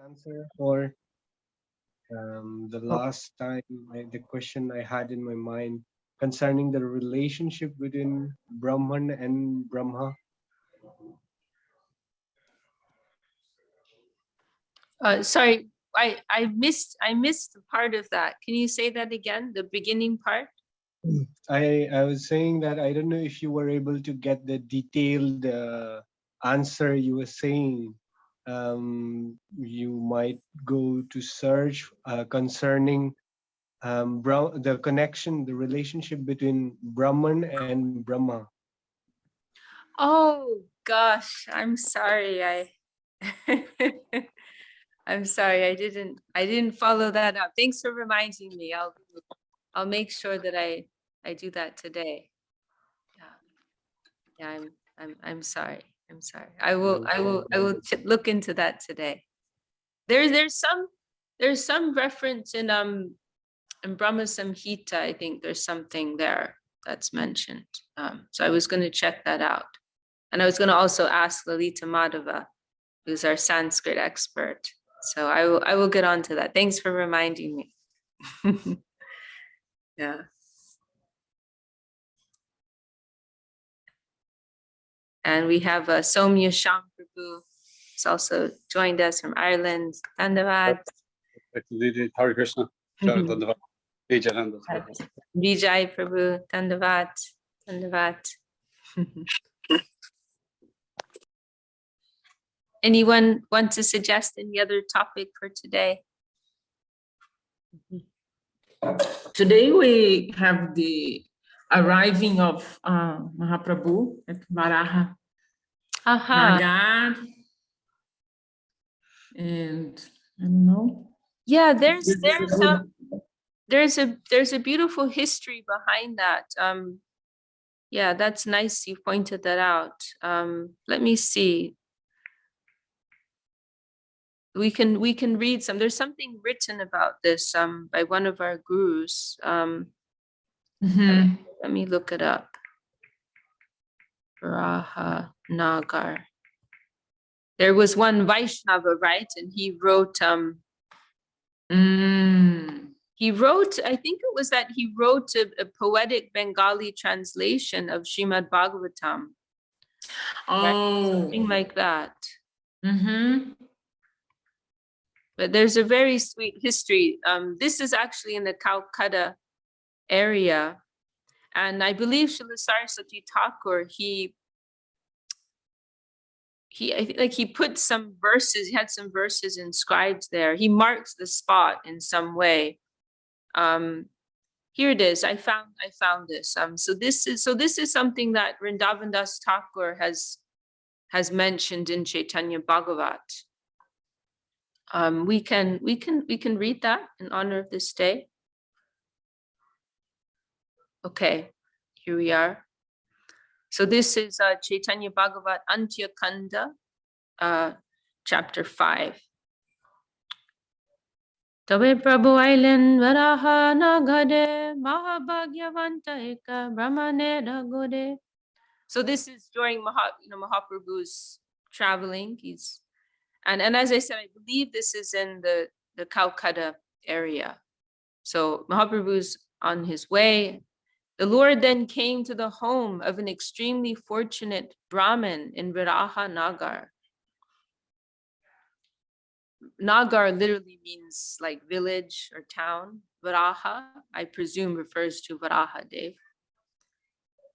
answer for the last time, the question I had in my mind concerning the relationship between Brahman and Brahma. Sorry, I missed part of that. Can you say that again? The beginning part? I was saying that I don't know if you were able to get the detailed answer you were saying. You might go to search concerning the connection, the relationship between Brahman and Brahma. Oh gosh, I'm sorry. I'm sorry. I didn't follow that up. Thanks for reminding me. I'll make sure that I do that today. Yeah. I'm sorry. I'm sorry. I will look into that today. There's some reference in Brahma Samhita. I think there's something there that's mentioned. So I was going to check that out. And I was going to also ask Lalita Madhava, who's our Sanskrit expert. So I will get on to that. Thanks for reminding me. Yeah. And we have Somya Sham Prabhu, who's also joined us from Ireland. Dandavad. Hare Krishna. Dandavad. Vijay Prabhu. Dandavad. Dandavad. Anyone want to suggest any other topic for today? Today we have the arriving of Mahaprabhu at Varaha Nagar, and I don't know. Yeah, there's a beautiful history behind that. Yeah, that's nice. You pointed that out. Let me see. We can read some. There's something written about this by one of our gurus. Let me look it up. Varaha Nagar. There was one Vaishnava, right? And he wrote I think it was that he wrote a poetic Bengali translation of Srimad Bhagavatam. Oh, something like that. But there's a very sweet history. This is actually in the Calcutta area. And I believe Srila Saraswati Thakur, he put some verses, he had some verses inscribed there. He marks the spot in some way. Here it is. I found this. So this is something that Vrindavan Das Thakur has mentioned in Chaitanya Bhagavat. We can read that in honor of this day. Okay, here we are. So this is Chaitanya Bhagavat Antya Kanda, chapter 5. Tabe Prabhu ailen Varaha Nagade Mahabhagyavanta Eka Brahmane Ragode. So this is during Mahaprabhu's traveling. And as I said, I believe this is in the Calcutta area. So Mahaprabhu's on his way. The Lord then came to the home of an extremely fortunate Brahmin in Varaha Nagar. Nagar literally means like village or town. Varaha, I presume, refers to Varaha Dev.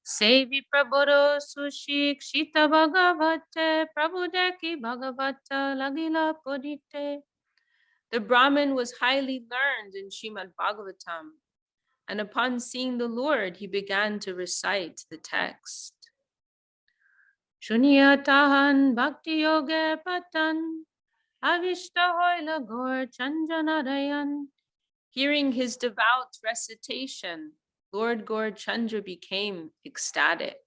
Sevi Prabhoro Sushik Shita Bhagavate Prabhudeki Bhagavata Lagila Podite. The Brahmin was highly learned in Srimad Bhagavatam, and upon seeing the Lord, he began to recite the text. Shunyatahan Bhakti Yoga Patan Avishta Hoila Gor Chanjanarayan. Hearing his devout recitation, Lord Gaur Chandra became ecstatic.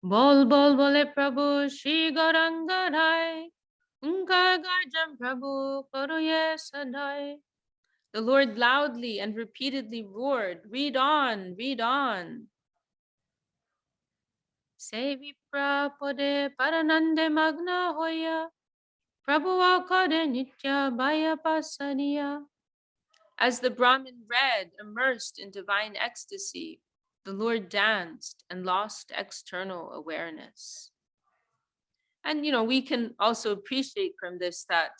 Bol bol bole Prabhu Shri Gauranga Rai Unka Garjam Prabhu Karuye Sadai. The Lord loudly and repeatedly roared, read on, read on. Se vipra pode paranande magna hoya Prabhuva kare nitya bhaya pasadiya. As the Brahmin read, immersed in divine ecstasy, the Lord danced and lost external awareness. And, we can also appreciate from this that,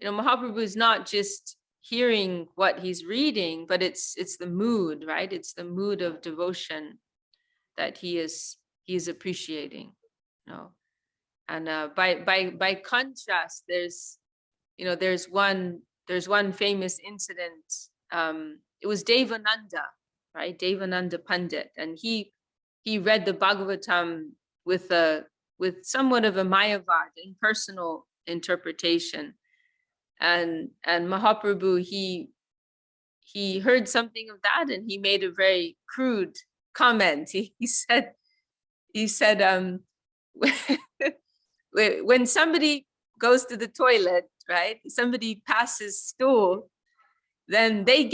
Mahaprabhu is not just hearing what he's reading, but it's the mood, right? It's the mood of devotion that he is appreciating, And by contrast, there's one famous incident. It was Devananda, right? Devananda Pandit, and he read the Bhagavatam with somewhat of a Mayavad, impersonal interpretation, and Mahaprabhu he heard something of that, and he made a very crude comment. He said when somebody goes to the toilet, right? Somebody passes stool, then they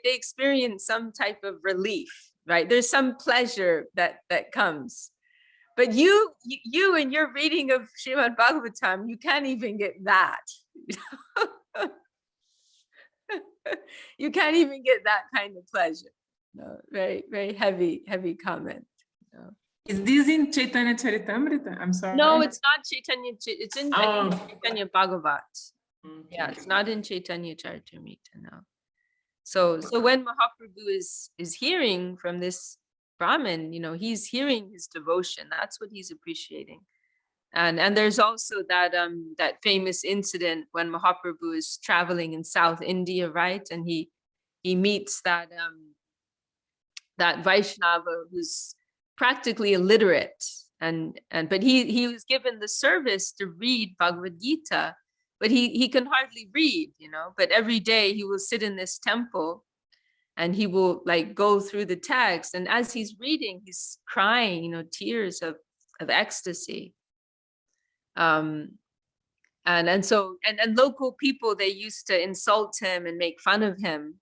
experience some type of relief, right? There's some pleasure that comes. But you in your reading of Srimad Bhagavatam, you can't even get that. You can't even get that kind of pleasure. No, very, very heavy comment. No. Is this in Chaitanya Charitamrita? I'm sorry. No, it's not Chaitanya. It's in Oh. Chaitanya Bhagavat. Okay. Yeah, it's not in Chaitanya Charitamrita. No. So when Mahaprabhu is hearing from this Brahmin, he's hearing his devotion. That's what he's appreciating. And there's also that famous incident when Mahaprabhu is traveling in South India, right? And he meets that Vaishnava who's practically illiterate, but he was given the service to read Bhagavad Gita, but he can hardly read, but every day he will sit in this temple and he will go through the text, and as he's reading, he's crying, tears of ecstasy. And so local people, they used to insult him and make fun of him.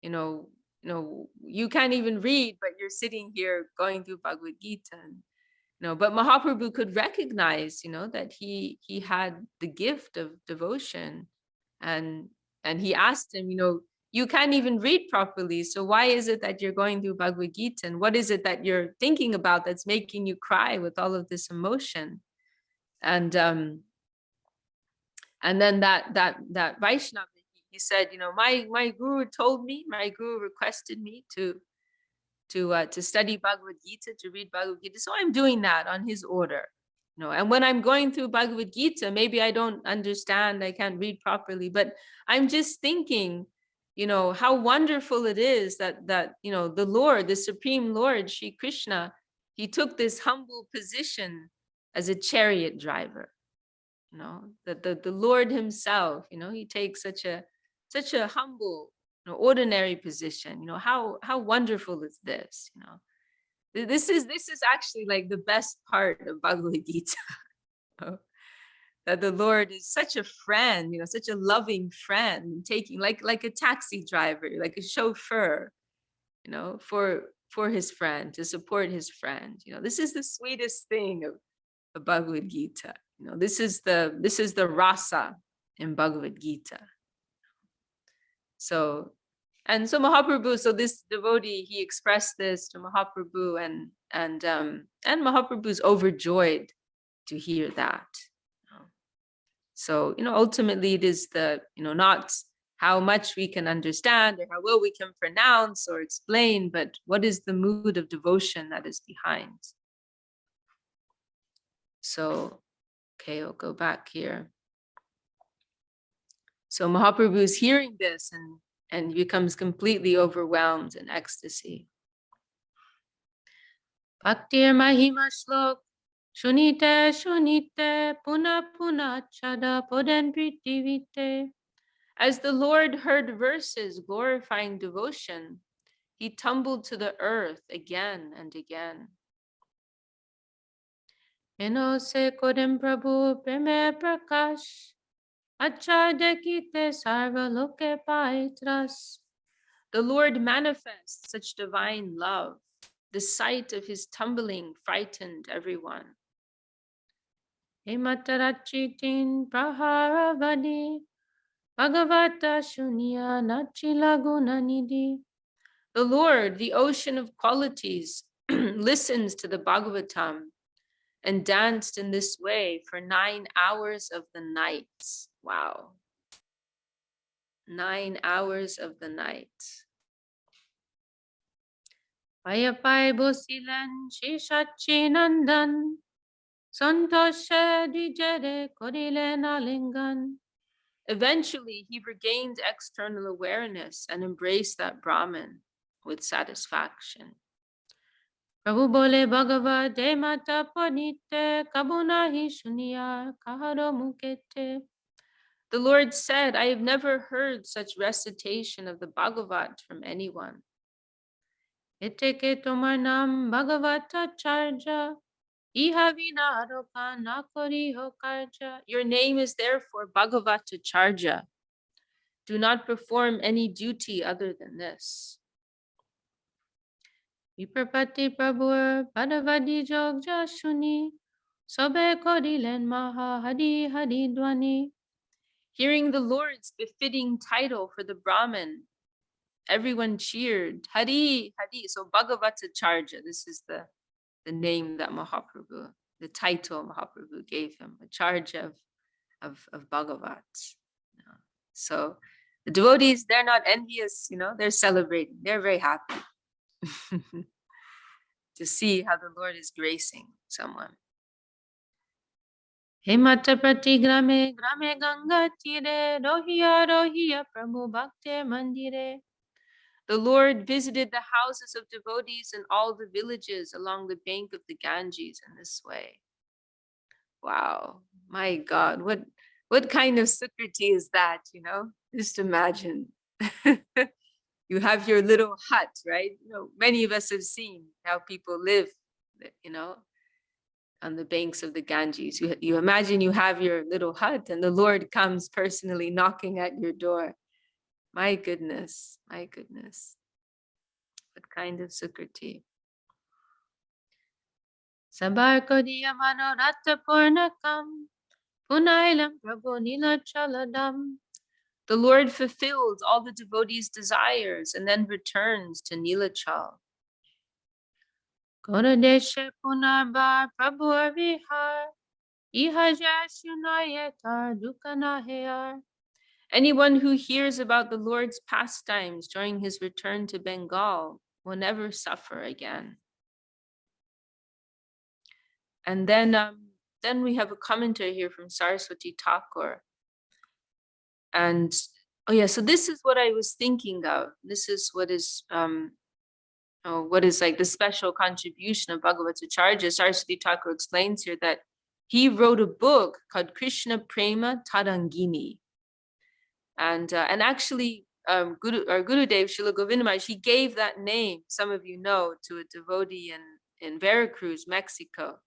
You can't even read, but you're sitting here going through Bhagavad Gita. But Mahaprabhu could recognize, that he had the gift of devotion, and he asked him, you can't even read properly, so why is it that you're going through Bhagavad Gita, and what is it that you're thinking about that's making you cry with all of this emotion? And then that Vaishnava, he said, my guru told me, my guru requested me to study Bhagavad Gita, to read Bhagavad Gita, so I'm doing that on his order. And when I'm going through Bhagavad Gita, maybe I don't understand, I can't read properly, but I'm just thinking, how wonderful it is that the Lord, the Supreme Lord, Shri Krishna, he took this humble position as a chariot driver. That the Lord himself, he takes such a humble, ordinary position. How wonderful is this? This is actually the best part of Bhagavad Gita. That the Lord is such a friend, such a loving friend, taking like a taxi driver, like a chauffeur, for his friend, to support his friend. This is the sweetest thing of the Bhagavad Gita. This is the rasa in Bhagavad Gita. So Mahaprabhu, so this devotee, he expressed this to Mahaprabhu, and Mahaprabhu's overjoyed to hear that. So ultimately it is not how much we can understand or how well we can pronounce or explain, but what is the mood of devotion that is behind. So, okay, I'll go back here. So Mahaprabhu is hearing this and becomes completely overwhelmed in ecstasy. Bhaktir Mahima Shlok Shunite Shunite Puna Puna Chada Poden Pritivite. As the Lord heard verses glorifying devotion, he tumbled to the earth again and again. Eno se kodem Prabhu preme prakash, acha dekite sarva loke paitras. The Lord manifests such divine love. The sight of his tumbling frightened everyone. Hematarachitin praharavadi Bhagavata shunya nachilagunanidhi. The Lord, the ocean of qualities, listens to the Bhagavatam and danced in this way for 9 hours of the night. Wow. 9 hours of the night. Payapai bosilan shishachi nandan santoshe dijere korilen alingan. Eventually, he regained external awareness and embraced that Brahman with satisfaction. Prabhu bole Bhagavad Mata Panite Kabuna hi Shunya Kaharo Mukete. The Lord said, I have never heard such recitation of the Bhagavad from anyone. Eteke tomar nam Bhagavata Charja Ihavina Aroka Nakori Hokarja. Your name is therefore Bhagavata Charja. Do not perform any duty other than this. Viprapati Prabhur Padavadi Jogja Shuni Sobe Korilen Maha Hari Hari Dwani. Hearing the Lord's befitting title for the Brahmin, everyone cheered. Hari Hari. So Bhagavata Charja. This is the name that Mahaprabhu, the title Mahaprabhu gave him, a charge of Bhagavat. So the devotees, they're not envious, they're celebrating. They're very happy to see how the Lord is gracing someone. Hemata prati grame ganga tire rohiya prabhu bhakti mandire. The Lord visited the houses of devotees in all the villages along the bank of the Ganges in this way. Wow, my God, what kind of Sukriti is that, Just imagine. You have your little hut, right? Many of us have seen how people live, on the banks of the Ganges. You imagine you have your little hut and the Lord comes personally knocking at your door. My goodness, my goodness. What kind of Sukriti? Sabar kodiya mano ratta purnakam punailam prabhu nilachaladam. The Lord fulfills all the devotees' desires and then returns to Nilachal. Goradeshe punarbar prabhu vihar ihajashunayeta dukanaheyar. Anyone who hears about the Lord's pastimes during his return to Bengal will never suffer again. And then we have a commentary here from Saraswati Thakur. And so this is what I was thinking of. This is what is like the special contribution of Bhagavatacharya. Saraswati Thakur explains here that he wrote a book called Krishna Prema Tarangini. And actually, Gurudev Srila Govinda Maharaj, he gave that name, some of you know, to a devotee in Veracruz, Mexico.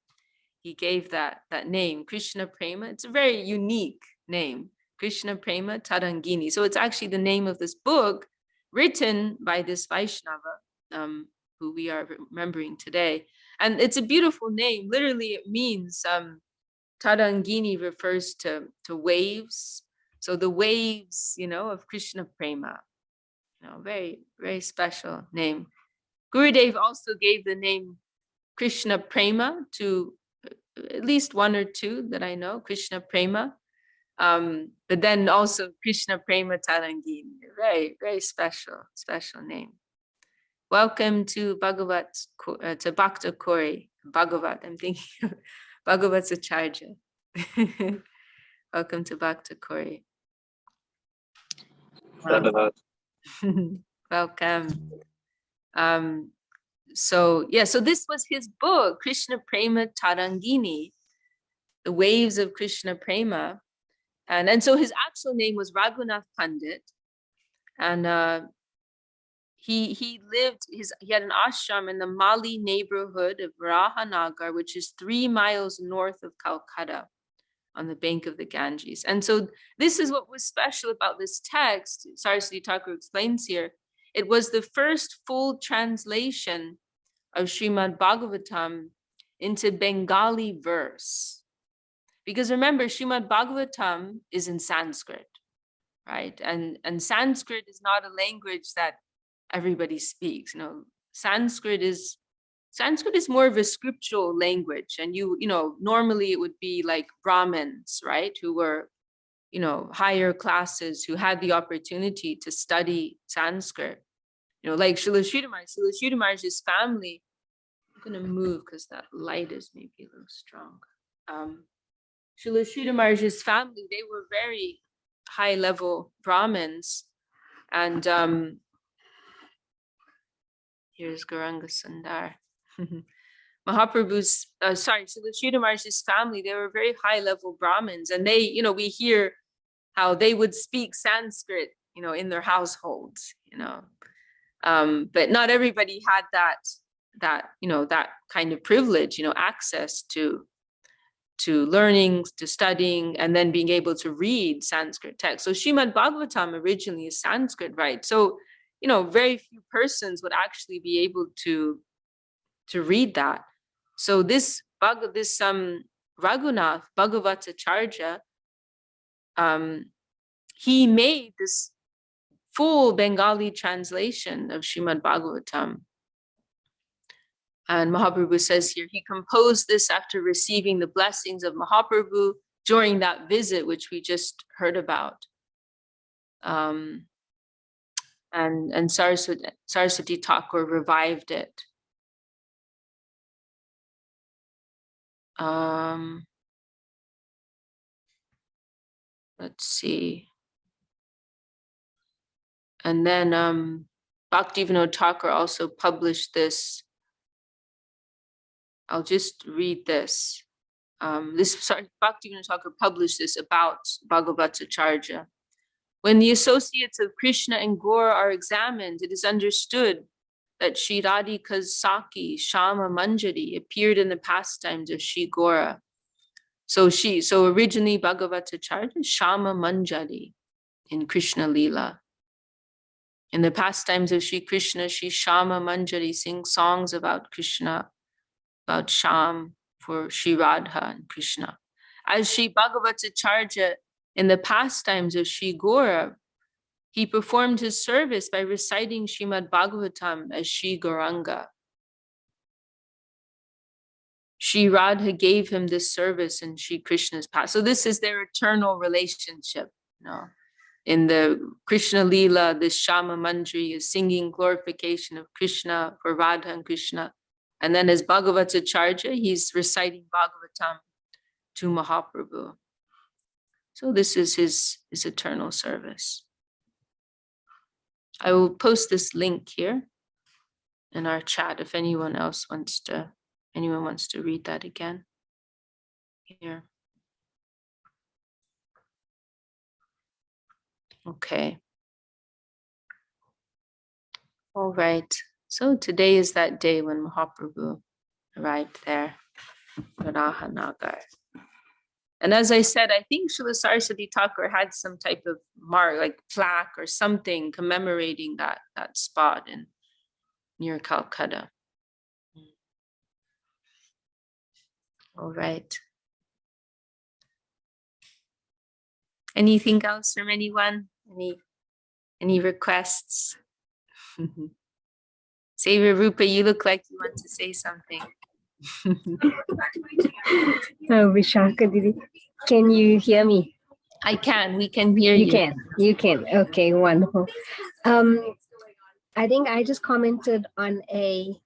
He gave that name, Krishna Prema. It's a very unique name, Krishna Prema Tarangini. So it's actually the name of this book written by this Vaishnava, who we are remembering today. And it's a beautiful name. Literally, it means Tarangini refers to waves. So the waves, of Krishna Prema. Very, very special name. Gurudev also gave the name Krishna Prema to at least one or two that I know, Krishna Prema. But then also Krishna Prema Tarangini. Very, very special name. Welcome to to Bhakta Kori, Bhagavat. I'm thinking of Bhagavatacharya. Welcome to Bhakta Kori. Welcome. So this was his book, Krishna Prema Tarangini, the waves of Krishna Prema. And so his actual name was Raghunath Pandit. And he had an ashram in the Mali neighborhood of Rahanagar, which is 3 miles north of Calcutta, on the bank of the Ganges. And so this is what was special about this text. Saraswati Thakur explains here. It was the first full translation of Srimad Bhagavatam into Bengali verse. Because remember, Srimad Bhagavatam is in Sanskrit, right? And Sanskrit is not a language that everybody speaks. You know, Sanskrit is more of a scriptural language, and you know, normally it would be like Brahmins, right, who were, you know, higher classes who had the opportunity to study Sanskrit. You know, like Srila Sridhar Maharaj's family. I'm gonna move because that light is maybe a little strong. Srila Sridhar Maharaj's family, they were very high level Brahmins, and here's Gauranga Sundar. Mahaprabhu's, Srila Sridhar Maharaj's family, they were very high level Brahmins, and they, you know, we hear how they would speak Sanskrit, you know, in their households, you know, but not everybody had that, you know, that kind of privilege, you know, access to learning, to studying, and then being able to read Sanskrit text. So Srimad Bhagavatam originally is Sanskrit, right? So, you know, very few persons would actually be able to read that. So this Raghunath Bhagavatacharya, he made this full Bengali translation of Srimad Bhagavatam. And Mahaprabhu says here, he composed this after receiving the blessings of Mahaprabhu during that visit, which we just heard about. And Saraswati Thakur revived it. Let's see. And then Bhaktivinoda Thakur also published this. I'll just read this. Bhaktivinoda Thakur published this about Bhagavatacharya. When the associates of Krishna and Gaura are examined, it is understood that Shri Radhika's Saki, Shama Manjari, appeared in the pastimes of Shri Gaura. So originally Bhagavatacharya, Shama Manjari in Krishna Lila. In the pastimes of Shri Krishna, Shri Shama Manjari sings songs about Krishna, about Sham for Shri Radha and Krishna. As Shri Bhagavatacharya, in the pastimes of Shri Gaura, he performed his service by reciting Srimad Bhagavatam as Shri Gauranga. Shri Radha gave him this service in Shri Krishna's past. So this is their eternal relationship. You know? In the Krishna Lila, this Shama Manjari is singing glorification of Krishna for Radha and Krishna. And then as Bhagavatacharya, he's reciting Bhagavatam to Mahaprabhu. So this is his eternal service. I will post this link here in our chat if anyone wants to read that again. Here. Okay. All right. So today is that day when Mahaprabhu arrived there, Varahanagar. And as I said, I think Srila Saraswati Thakur had some type of mark, like plaque or something commemorating that spot near Calcutta. All right. Anything else from anyone? Any requests? Savior Rupa, you look like you want to say something. Vishakha Didi, can you hear me? I can. We can hear you. You can. Okay, wonderful. I think I just commented on a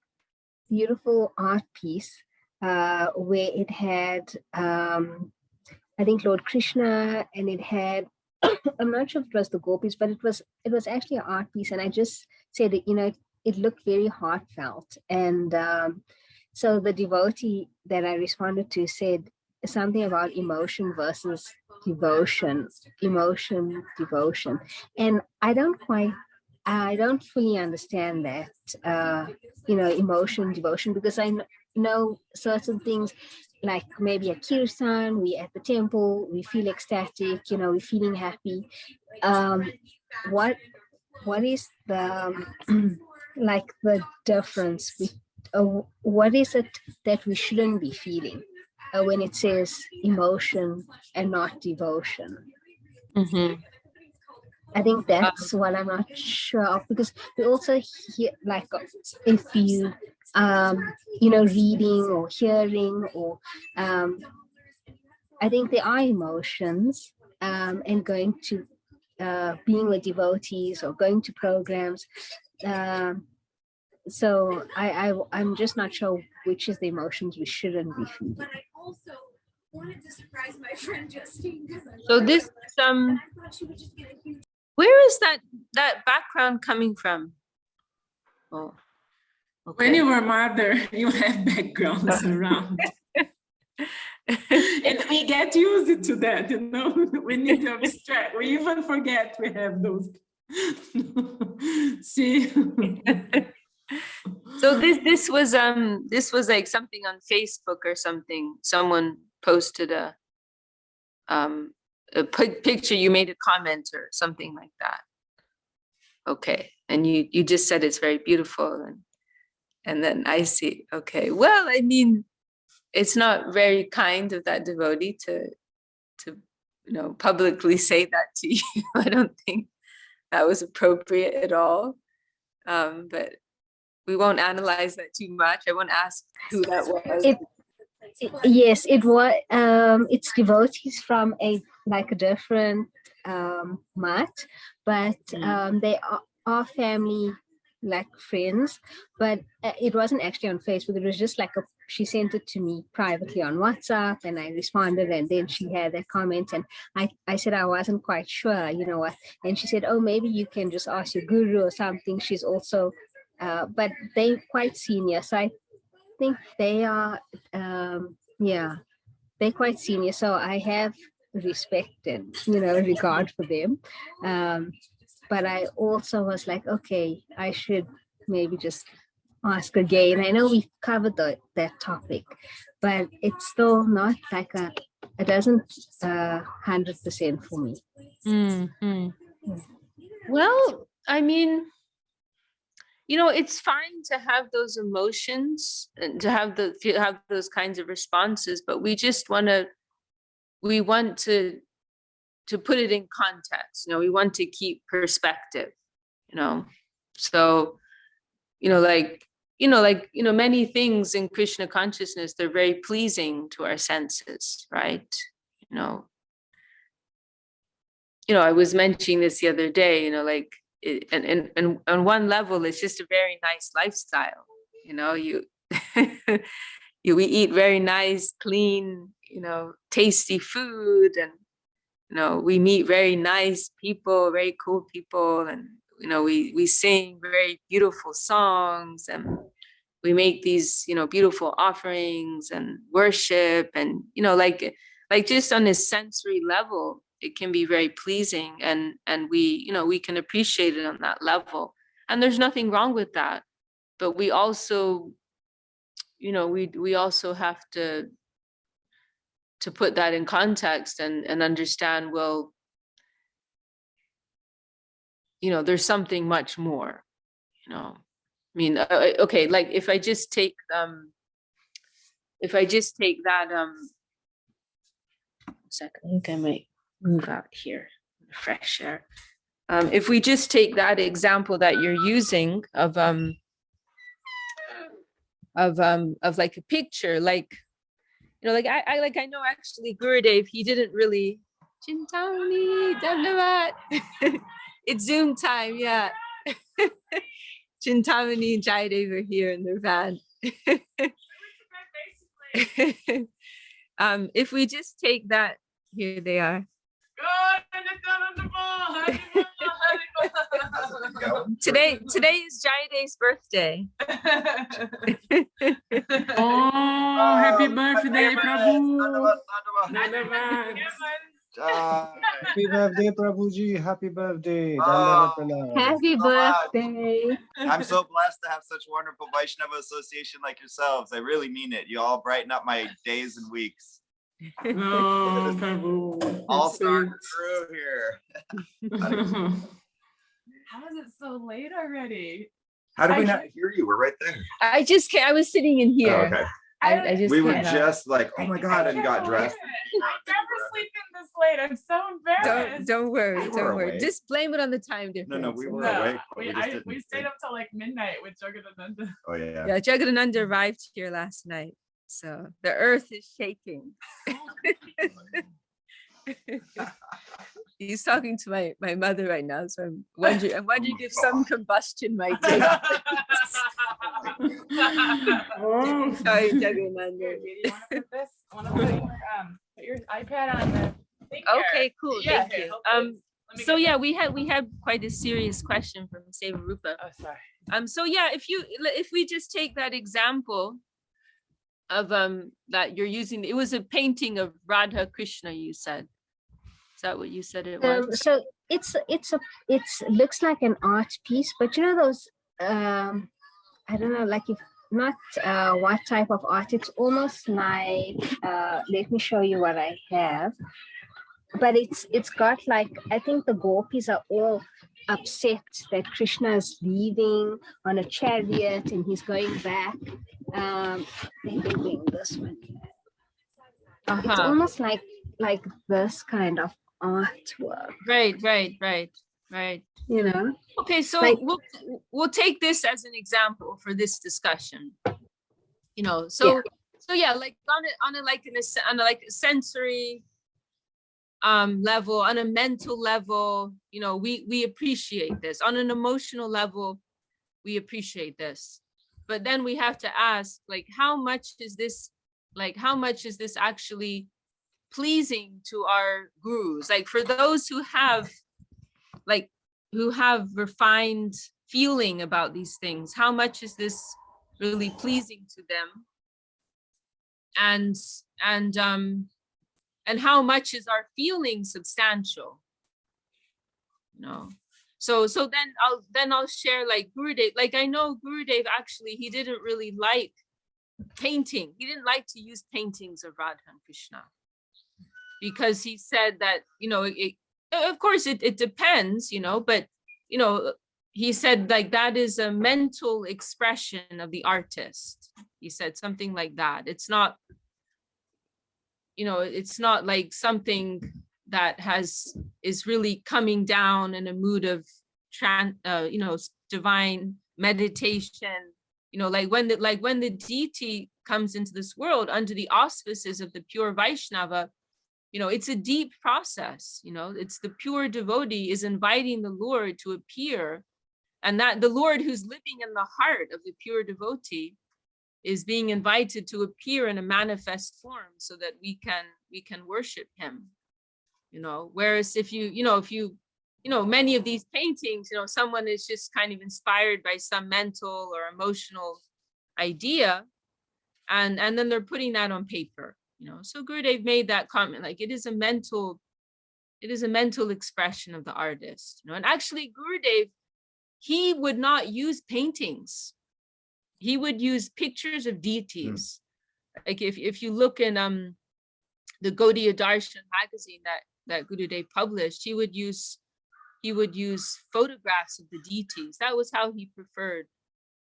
beautiful art piece where it had, I think, Lord Krishna, and it had, I'm not sure if it was the gopis, but it was actually an art piece. And I just said that, you know, it looked very heartfelt. And so the devotee that I responded to said something about emotion versus devotion, devotion. And I don't fully understand that, you know, emotion, devotion, because I know certain things, like maybe a kirtan, we at the temple, we feel ecstatic, you know, we're feeling happy. What is the, like the difference? What is it that we shouldn't be feeling? when it says emotion and not devotion. Mhm. I think that's what I'm not sure of, because we also hear, like, if you reading or hearing, or I think there are emotions, and going to being with devotees or going to programs. So I'm just not sure which is the emotions we shouldn't be feeling. So this where is that background coming from? Oh, okay. When you were mother, you have backgrounds around. And we get used to that, we need to abstract. We even forget we have those. See? So this was like something on Facebook or something. Someone posted a picture, you made a comment or something like that. Okay, and you just said it's very beautiful, and then I see. Okay, well, I mean, it's not very kind of that devotee to publicly say that to you. I don't think that was appropriate at all. But we won't analyze that too much. I won't ask who that was. Yes, it was. It's devotees from a different mat, but they are family, like friends. But it wasn't actually on Facebook. It was just like she sent it to me privately on WhatsApp, and I responded, and then she had a comment, and I said I wasn't quite sure, what, and she said, oh, maybe you can just ask your guru or something. She's also, but they're quite senior, so I think they are, they're quite senior, so I have respect and regard for them, but I also was like, okay, I should maybe just ask again. I know we covered that topic, but it's still not like it doesn't 100% for me. Mm-hmm. Well, I mean, it's fine to have those emotions and to have those kinds of responses, but we want to put it in context. We want to keep perspective. So, many things in Krishna consciousness, they're very pleasing to our senses, right? I was mentioning this the other day, and on one level, it's just a very nice lifestyle. We eat very nice, clean, tasty food, and we meet very nice people, very cool people, and we sing very beautiful songs, and we make these beautiful offerings and worship, and like just on this sensory level, it can be very pleasing, and we can appreciate it on that level, and there's nothing wrong with that. But we also we also have to put that in context and understand, well, there's something much more. I mean, okay, like if I just take that second, I think I might move out here, fresh air. If we just take that example that you're using of like a picture, like I know actually Gurudev, he didn't really Chintamani Dandavat. It's Zoom time, yeah. Chintamani and Jayadev are here in their van. If we just take that, here they are. Today is Jayadev's birthday. Oh, happy birthday, Prabhu. Happy birthday, Prabhuji. Happy birthday. Happy birthday. I'm so blessed to have such wonderful Vaishnava association like yourselves. I really mean it. You all brighten up my days and weeks. Oh, Prabhu. All-star crew here. How is it so late already? How did we not hear you? We're right there. I was sitting in here. Oh, okay. I just We were came out. just like, oh my God, and got dressed. I never sleep in this late. I'm so embarrassed. Don't worry, We were don't worry. awake. Just blame it on the time difference. No, we were No, awake. But we, just didn't we stayed think. up till like midnight with Jagadananda. Oh yeah. Yeah, Jagadananda arrived here last night, so the earth is shaking. He's talking to my mother right now, so I'm wondering if some combustion might take place. Oh, Sorry, Jagadananda. Here, Didi, you wanna put this? Wanna put your iPad on the thing here? Okay, cool. Yeah, Thank here, you. hopefully. Let me So get yeah, that. we had quite a serious question from Seva Rupa. Oh, sorry. So yeah, if we just take that example of that you're using, it was a painting of Radha Krishna, you said. Is that what you said it was? So it's looks like an art piece, but you know those I don't know, like if not what type of art. It's almost like let me show you what I have. But it's got like, I think the gopis are all upset that Krishna is leaving on a chariot and he's going back. Let me bring this one. It's almost like this kind of artwork. Right. You know. Okay, so Like- we'll take this as an example for this discussion. You know, so yeah, like on a sensory level, on a mental level, you know, we appreciate this. On an emotional level, we appreciate this. But then we have to ask, like, how much is this actually pleasing to our gurus? Like, for those who have refined feeling about these things, how much is this really pleasing to them? And how much is our feeling substantial? You know, so then I'll share, like, Gurudev. Like, I know Gurudev actually, he didn't really like painting. He didn't like to use paintings of Radha and Krishna, because he said that, you know, of course it depends, you know, but, you know, he said, like, that is a mental expression of the artist. He said something like that. It's not, you know, it's not like something that is really coming down in a mood of you know, divine meditation. You know, like when the deity comes into this world under the auspices of the pure Vaishnava, you know, it's a deep process. You know, it's the pure devotee is inviting the Lord to appear, and that the Lord who's living in the heart of the pure devotee is being invited to appear in a manifest form so that we can worship him. You know, whereas if you know, many of these paintings, you know, someone is just kind of inspired by some mental or emotional idea, and then they're putting that on paper, you know. So Gurudev made that comment, like, it is a mental expression of the artist, you know. And actually Gurudev, he would not use paintings. He would use pictures of deities. Like if you look in the Gaudiya Darshan magazine that Gurudev published, he would use photographs of the deities. That was how he preferred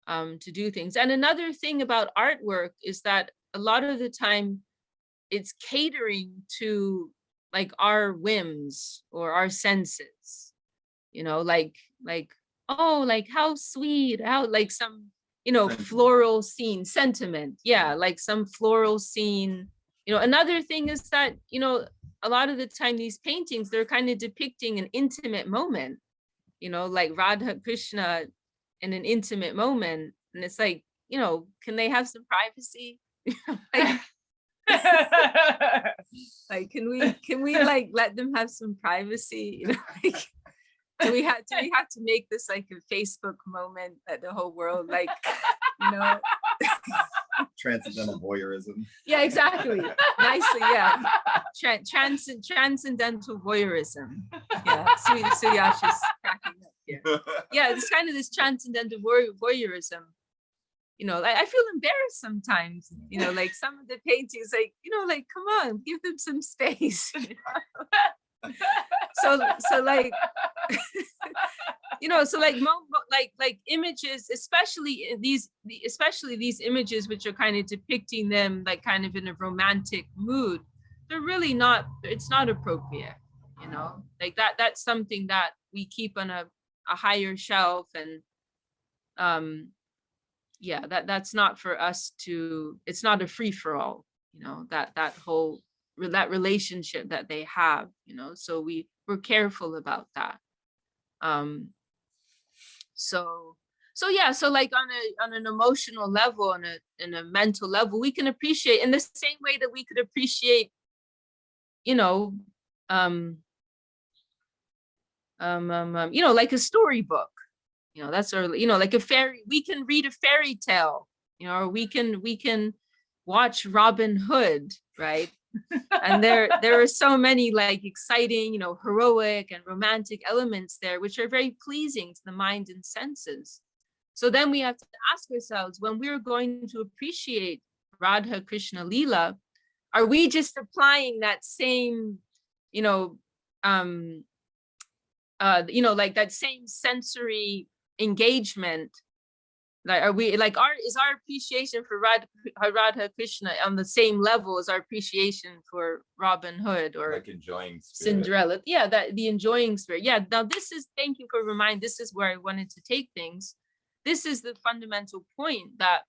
to do things. And another thing about artwork is that a lot of the time it's catering to, like, our whims or our senses, you know, like, oh, like, how sweet, how, like, some, you know, floral scene, sentiment. Yeah, like some floral scene. You know, another thing is that, you know, a lot of the time these paintings, they're kind of depicting an intimate moment, you know, like Radha Krishna in an intimate moment. And it's like, you know, can they have some privacy? Like, can we like let them have some privacy? You know, like, do we have to make this like a Facebook moment that the whole world, like, you know? Transcendental voyeurism. Yeah, exactly. Nicely, yeah. Transcendental voyeurism. Yeah, Suyash is cracking up here. Yeah, it's kind of this transcendental voyeurism. You know, like, I feel embarrassed sometimes, you know, like some of the paintings, like, you know, like, come on, give them some space. You know? So like, you know, so like like images, especially these especially these images, which are kind of depicting them like kind of in a romantic mood, they're really not, it's not appropriate, you know, like that's something that we keep on a higher shelf. And yeah, that's not for us to, it's not a free for all, you know, that whole, that relationship that they have, you know, so we're careful about that. So yeah, so like on an emotional level, on a mental level, we can appreciate in the same way that we could appreciate, you know, you know, like a storybook, you know, that's early, you know, like a fairy, we can read a fairy tale, you know, or we can watch Robin Hood, right? And there are so many like exciting, you know, heroic and romantic elements there, which are very pleasing to the mind and senses. So then we have to ask ourselves, when we're going to appreciate Radha Krishna Leela, are we just applying that same, you know, like that same sensory engagement? Like, are we like, is our appreciation for Radha Krishna on the same level as our appreciation for Robin Hood or like enjoying spirit. Cinderella? Yeah, that the enjoying spirit. Yeah. Now this is, thank you for reminding. This is where I wanted to take things. This is the fundamental point, that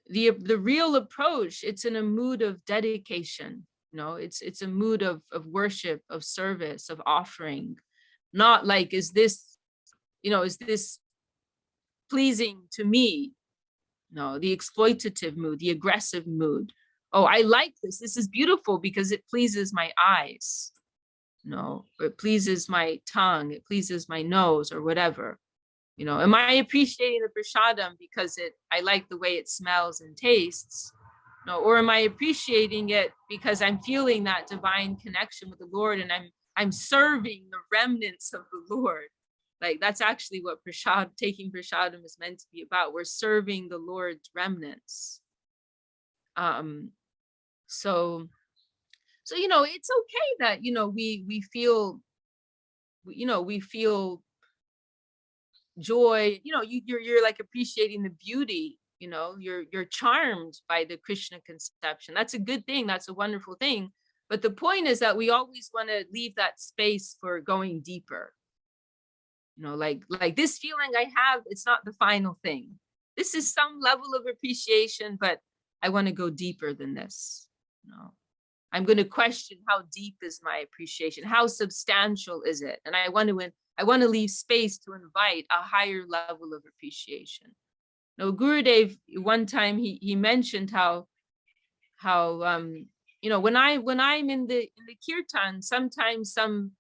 the real approach, it's in a mood of dedication. You know, it's a mood of worship, of service, of offering. Not like, is this, you know, is this pleasing to me? No, the exploitative mood, the aggressive mood. Oh, I like this. This is beautiful because it pleases my eyes. No, or it pleases my tongue. It pleases my nose or whatever. You know, am I appreciating the prasadam because I like the way it smells and tastes? No, or am I appreciating it because I'm feeling that divine connection with the Lord, and I'm serving the remnants of the Lord? Like, that's actually what taking prasadam is meant to be about. We're serving the Lord's remnants. So you know, it's okay that, you know, we feel, you know, we feel joy, you know, you're like appreciating the beauty, you know, you're charmed by the Krishna conception. That's a good thing. That's a wonderful thing. But the point is that we always want to leave that space for going deeper. You know, like this feeling I have, it's not the final thing. This is some level of appreciation, but I want to go deeper than this. You know, I'm going to question, how deep is my appreciation? How substantial is it? And I want to leave space to invite a higher level of appreciation. Now, Gurudev, one time he mentioned how you know, when I'm in the kirtan, sometimes some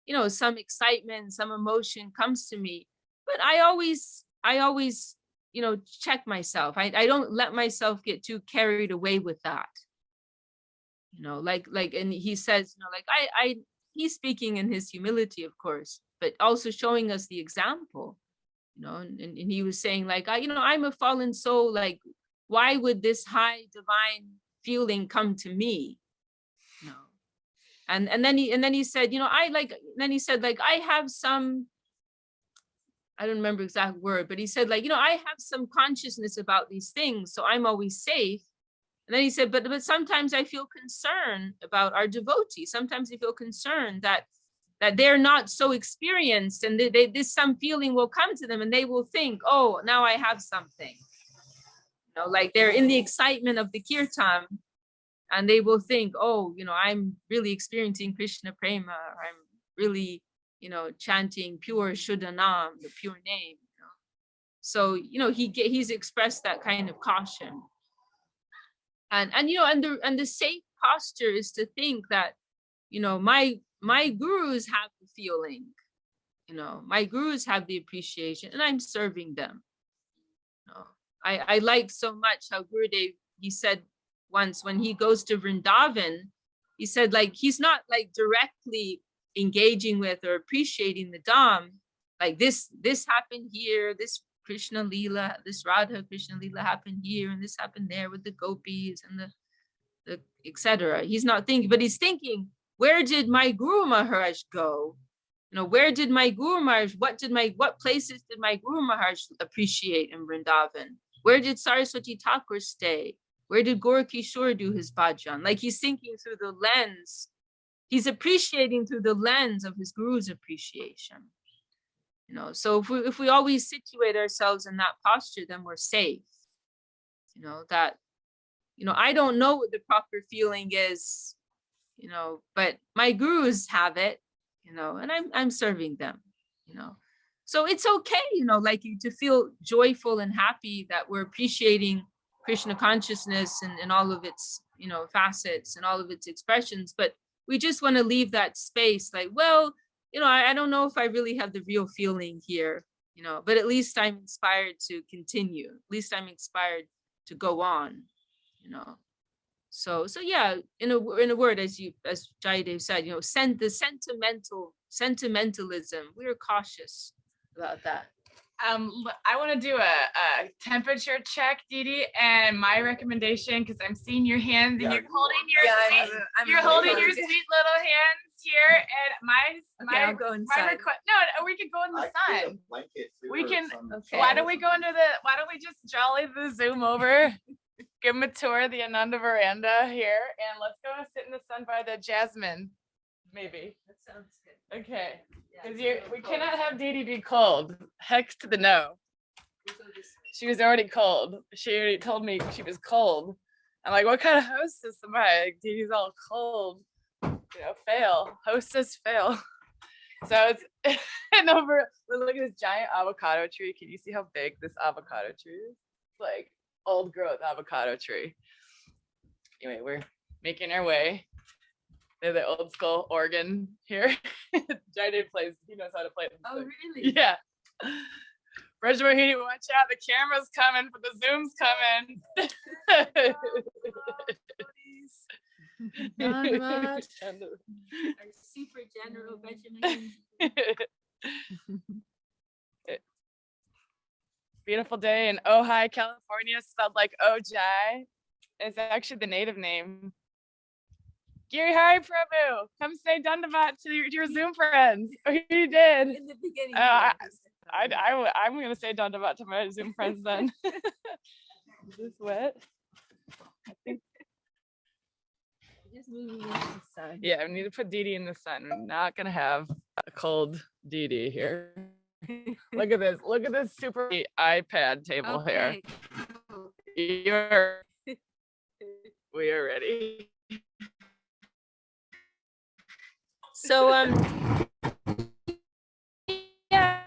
excitement, some emotion comes to me, but I always, you know, check myself. I don't let myself get too carried away with that. You know, like, and he says, you know, like he's speaking in his humility, of course, but also showing us the example, you know, and he was saying, like, you know, I'm a fallen soul, like, why would this high divine feeling come to me? No. And then he said, you know, he said, like, I have some, I don't remember exact word, but he said, like, you know, I have some consciousness about these things, so I'm always safe. And then he said, but sometimes I feel concerned about our devotees. Sometimes I feel concerned that they're not so experienced, and this some feeling will come to them and they will think, oh, now I have something. You know, like they're in the excitement of the kirtan and they will think, oh, you know, I'm really experiencing Krishna prema. I'm really, you know, chanting pure Shuddhanam, the pure name. You know? So, you know, he's expressed that kind of caution. And you know, and the safe posture is to think that, you know, my gurus have the feeling, you know, my gurus have the appreciation, and I'm serving them. You know, I like so much how Gurudev, he said once when he goes to Vrindavan, he said, like, he's not like directly engaging with or appreciating the Dham, like this happened here, this Krishna Leela, this Radha Krishna Leela happened here, and this happened there with the gopis and the etc. He's not thinking, but he's thinking, where did my Guru Maharaj go? You know, where did my Guru Maharaj, what places did my Guru Maharaj appreciate in Vrindavan? Where did Saraswati Thakur stay? Where did Gorakishore do his bhajan? Like he's thinking through the lens, he's appreciating through the lens of his Guru's appreciation. You know, so if we always situate ourselves in that posture, then we're safe. You know, that, you know, I don't know what the proper feeling is, you know, but my gurus have it, you know, and I'm serving them, you know. So it's okay, you know, like to feel joyful and happy that we're appreciating Krishna consciousness and all of its, you know, facets and all of its expressions, but we just want to leave that space like, well, you know, I don't know if I really have the real feeling here, you know, but at least I'm inspired to continue. At least I'm inspired to go on, you know. So yeah, in a word, as Jayadev said, you know, sentimentalism, we are cautious about that. I want to do a temperature check, Didi, and my recommendation, because I'm seeing your hands and you're holding your holding your sweet little hands here, and Okay, I'll go inside. request. No, we could go in the sun. We can. Okay. Why don't we just jolly the Zoom over? Give them a tour of the Ananda veranda here, and let's go sit in the sun by the jasmine. Maybe. That sounds good. Okay. Because we cannot have Didi be cold. Hex to the no. She was already cold. She already told me she was cold. I'm like, what kind of hostess am I? Like, Didi's all cold. You know, fail. Hostess fail. So it's and over. Look at this giant avocado tree. Can you see how big this avocado tree is? It's like old growth avocado tree. Anyway, we're making our way. They're the old school organ here. Jayadev plays, he knows how to play. Oh, really? Yeah. Raj Mohini, watch out, the camera's coming, but the Zoom's coming. Our super general Benjamin. Beautiful day in Ojai, California, spelled like Ojai. It's actually the native name. Giri Hari Prabhu, come say Dandavat to your Zoom friends. Oh, you did. In the beginning. I'm going to say Dandavat to my Zoom friends then. Is this wet? I think. Just moving into the sun. Yeah, I need to put Didi in the sun. We're not going to have a cold Didi here. Look at this. Look at this super iPad table here. We are ready. So yeah,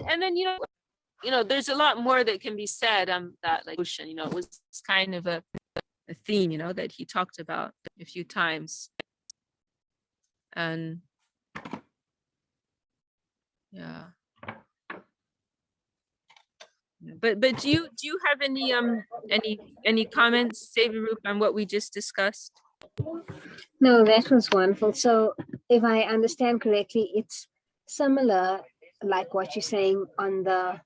and then you know there's a lot more that can be said that like ocean, you know, it was kind of a theme, you know, that he talked about a few times. And yeah. But do you have any comments, Sevarup, on what we just discussed? No, that was wonderful. So if I understand correctly, it's similar like what you're saying on the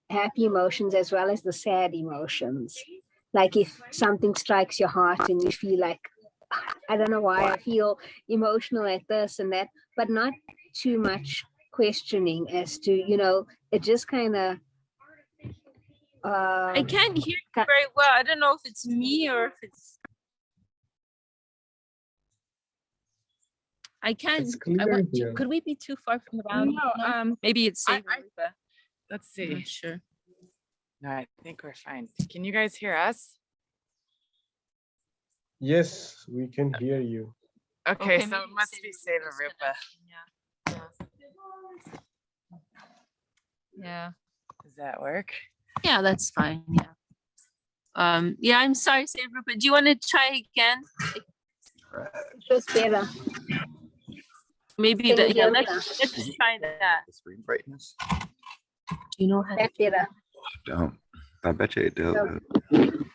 happy emotions as well as the sad emotions. Like if something strikes your heart and you feel like, I don't know why I feel emotional at this and that, but not too much questioning as to, you know, it just kind of I can't hear you very well. I don't know if it's me or if it's. I can't. Could we be too far from the round? No, maybe it's safer. Let's I'm see. not sure. No, I think we're fine. Can you guys hear us? Yes, we can hear you. Okay, Okay, so maybe it must be Sevarupa. Sevarupa. Yeah. Does that work? Yeah, that's fine. Yeah. Yeah, I'm sorry, Sevarupa. Do you want to try again? just better. Maybe Can that. you Yeah, hear me let's try that. The screen brightness. Do you know how? That's better. Don't. I bet you it does. Can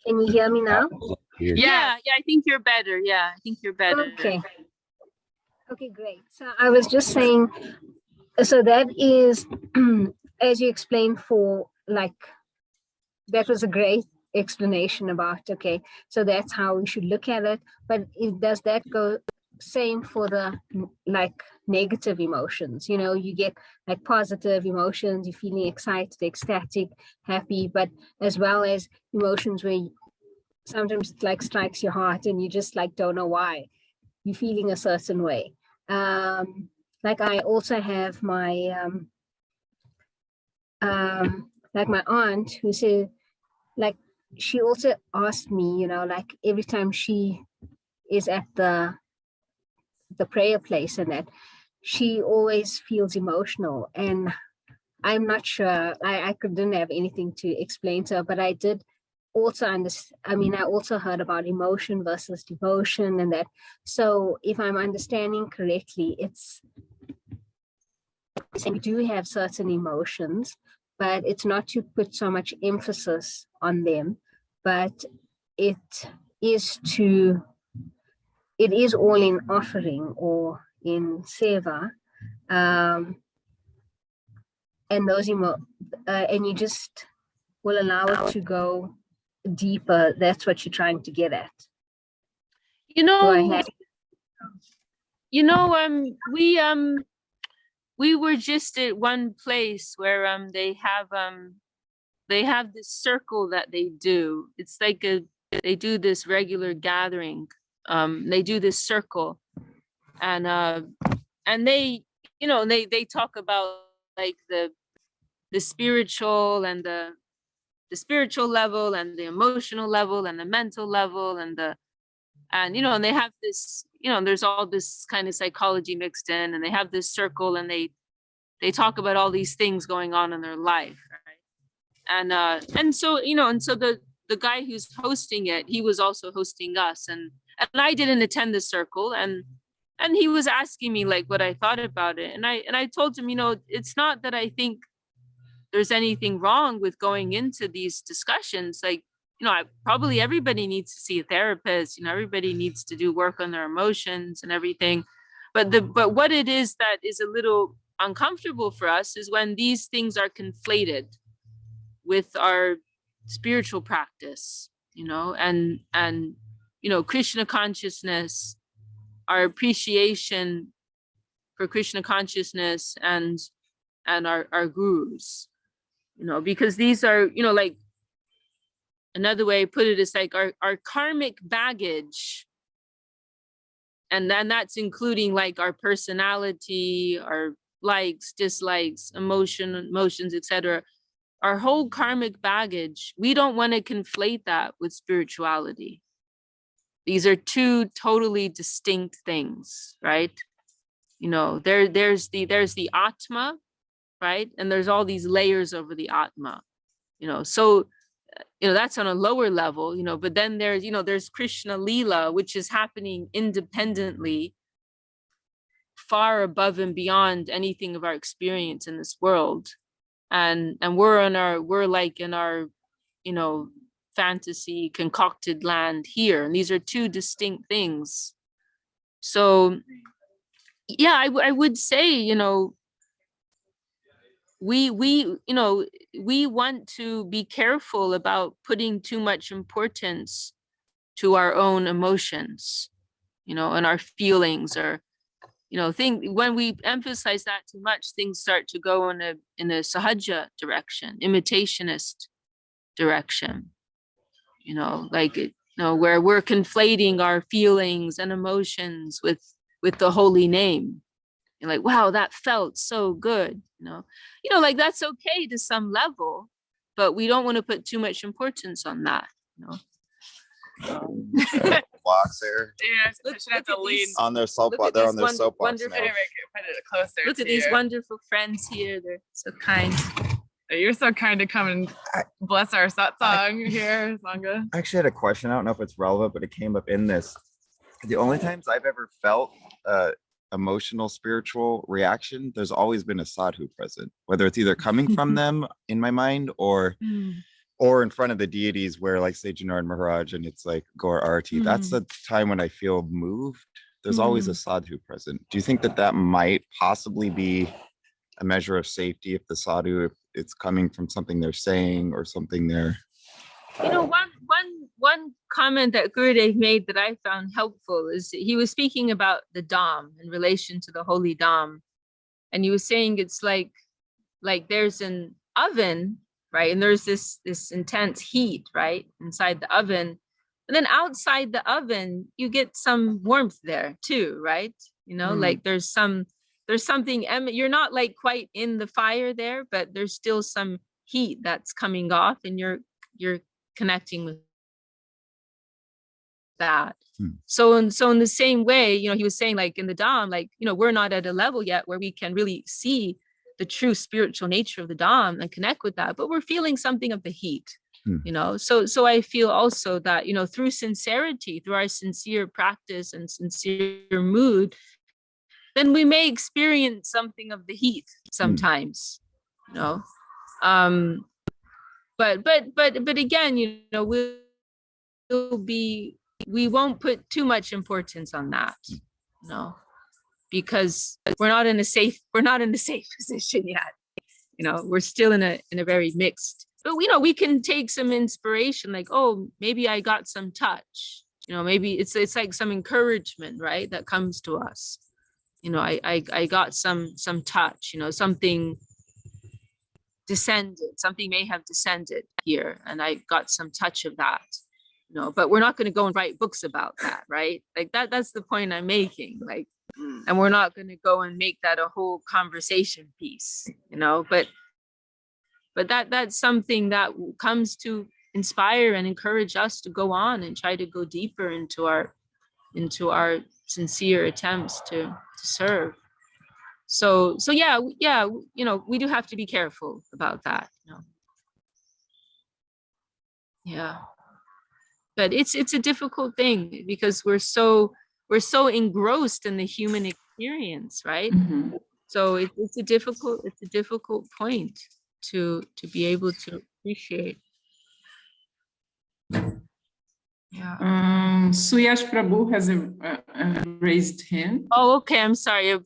you hear me now? Here. Yeah, I think you're better. Yeah, I think you're better. Okay. Okay, great. So I was just saying, so that is, as you explained for like, that was a great explanation about, okay, so that's how we should look at it. But does that go same for the like negative emotions. You know, you get like positive emotions, you're feeling excited, ecstatic, happy, but as well as emotions where sometimes it like strikes your heart and you just like don't know why you're feeling a certain way. Like I also have my like my aunt who said, like, she also asked me, you know, like every time she is at the prayer place and that, she always feels emotional. And I'm not sure, I didn't have anything to explain to her, but I did also understand, I mean, I also heard about emotion versus devotion and that. So if I'm understanding correctly, it's, we do have certain emotions, but it's not to put so much emphasis on them, but it is all in offering or in seva. And those and you just will allow it to go deeper. That's what you're trying to get at. You know, we were just at one place where they have this circle that they do. It's like they do this regular gathering. They do this circle, and they, you know, they talk about like the spiritual and the spiritual level and the emotional level and the mental level and you know, and they have this, you know, there's all this kind of psychology mixed in, and they have this circle, and they talk about all these things going on in their life, right? And so, you know, and so the guy who's hosting it, he was also hosting us, and I didn't attend the circle, and he was asking me like what I thought about it, and I told him, you know, it's not that I think there's anything wrong with going into these discussions. Like, you know, probably everybody needs to see a therapist, you know, everybody needs to do work on their emotions and everything. But what it is that is a little uncomfortable for us is when these things are conflated with our spiritual practice, you know, and you know, Krishna consciousness, our appreciation for Krishna consciousness and our gurus, you know, because these are, you know, like another way I put it is like our karmic baggage. And then that's including like our personality, our likes, dislikes, emotions, etc. Our whole karmic baggage, we don't want to conflate that with spirituality. These are two totally distinct things, right? You know, there's the Atma, right? And there's all these layers over the Atma, you know. So, you know, that's on a lower level, you know, but then there's, you know, there's Krishna Leela, which is happening independently, far above and beyond anything of our experience in this world. And we're like in our, you know, fantasy concocted land here. And these are two distinct things. So yeah, I would say, you know, we you know, we want to be careful about putting too much importance to our own emotions, you know, and our feelings, or, you know, when we emphasize that too much, things start to go in a sahaja direction, imitationist direction, you know, like, you know, where we're conflating our feelings and emotions with the holy name. You're like, wow, that felt so good, you know, like that's okay to some level, but we don't want to put too much importance on that, you know. Blocks there Yeah, I should have to lean. on their soapbox. They're on their soapbox now. Put it closer. Look at these wonderful friends here. They're so kind. You're so kind to come and bless our satsang here, Sangha. I actually had a question. I don't know if it's relevant, but it came up in this. The only times I've ever felt emotional spiritual reaction, there's always been a sadhu present, whether it's either coming from them in my mind or in front of the deities, where like say Janardhan Maharaj and it's like Gaur Arati. That's the time when I feel moved. There's always a sadhu present. Do you think that might possibly be a measure of safety if the sadhu, if it's coming from something they're saying or something they're, you know, one one comment that Gurudev made that I found helpful is he was speaking about the Dham in relation to the holy Dham. And he was saying it's like there's an oven, right? And there's this intense heat, right? Inside the oven. And then outside the oven, you get some warmth there too, right? You know, like there's something, you're not like quite in the fire there, but there's still some heat that's coming off and you're connecting with that. So in the same way, you know, he was saying like in the Dham, like, you know, we're not at a level yet where we can really see the true spiritual nature of the Dham and connect with that, but we're feeling something of the heat, you know. So I feel also that, you know, through sincerity, through our sincere practice and sincere mood, then we may experience something of the heat sometimes, you know. But again, you know, we won't put too much importance on that, you know, because we're not in a safe position yet. You know, we're still in a very mixed, but you know, we can take some inspiration, like, oh, maybe I got some touch, you know, maybe it's like some encouragement, right? That comes to us. You know, I got some touch, you know, something something may have descended here, and I got some touch of that. You know, but we're not going to go and write books about that, right? Like that's the point I'm making. Like, and we're not going to go and make that a whole conversation piece, you know, but that's something that comes to inspire and encourage us to go on and try to go deeper into our sincere attempts to serve. So yeah, you know, we do have to be careful about that, you know. Yeah. But it's a difficult thing because we're so engrossed in the human experience, right? So it's a difficult point to be able to appreciate. Yeah. Suyash Prabhu has a raised hand. Oh, okay. I'm sorry.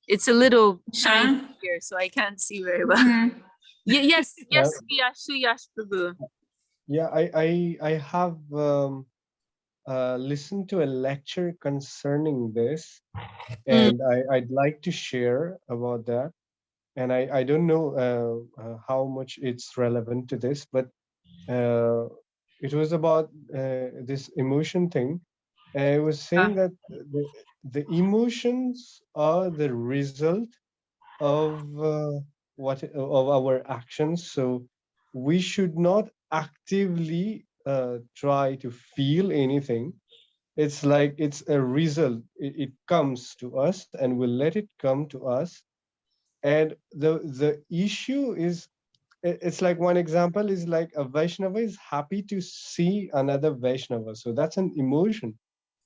It's a little shiny here, so I can't see very well. Yes, Suyash Prabhu. Yeah, I have listened to a lecture concerning this, and I'd like to share about that. And I don't know how much it's relevant to this, but it was about this emotion thing. And I was saying that the emotions are the result of of our actions. So we should not actively try to feel anything. It's like it's a result. It comes to us, and we'll let it come to us. And the issue is, it's like one example is like a Vaishnava is happy to see another Vaishnava. So that's an emotion.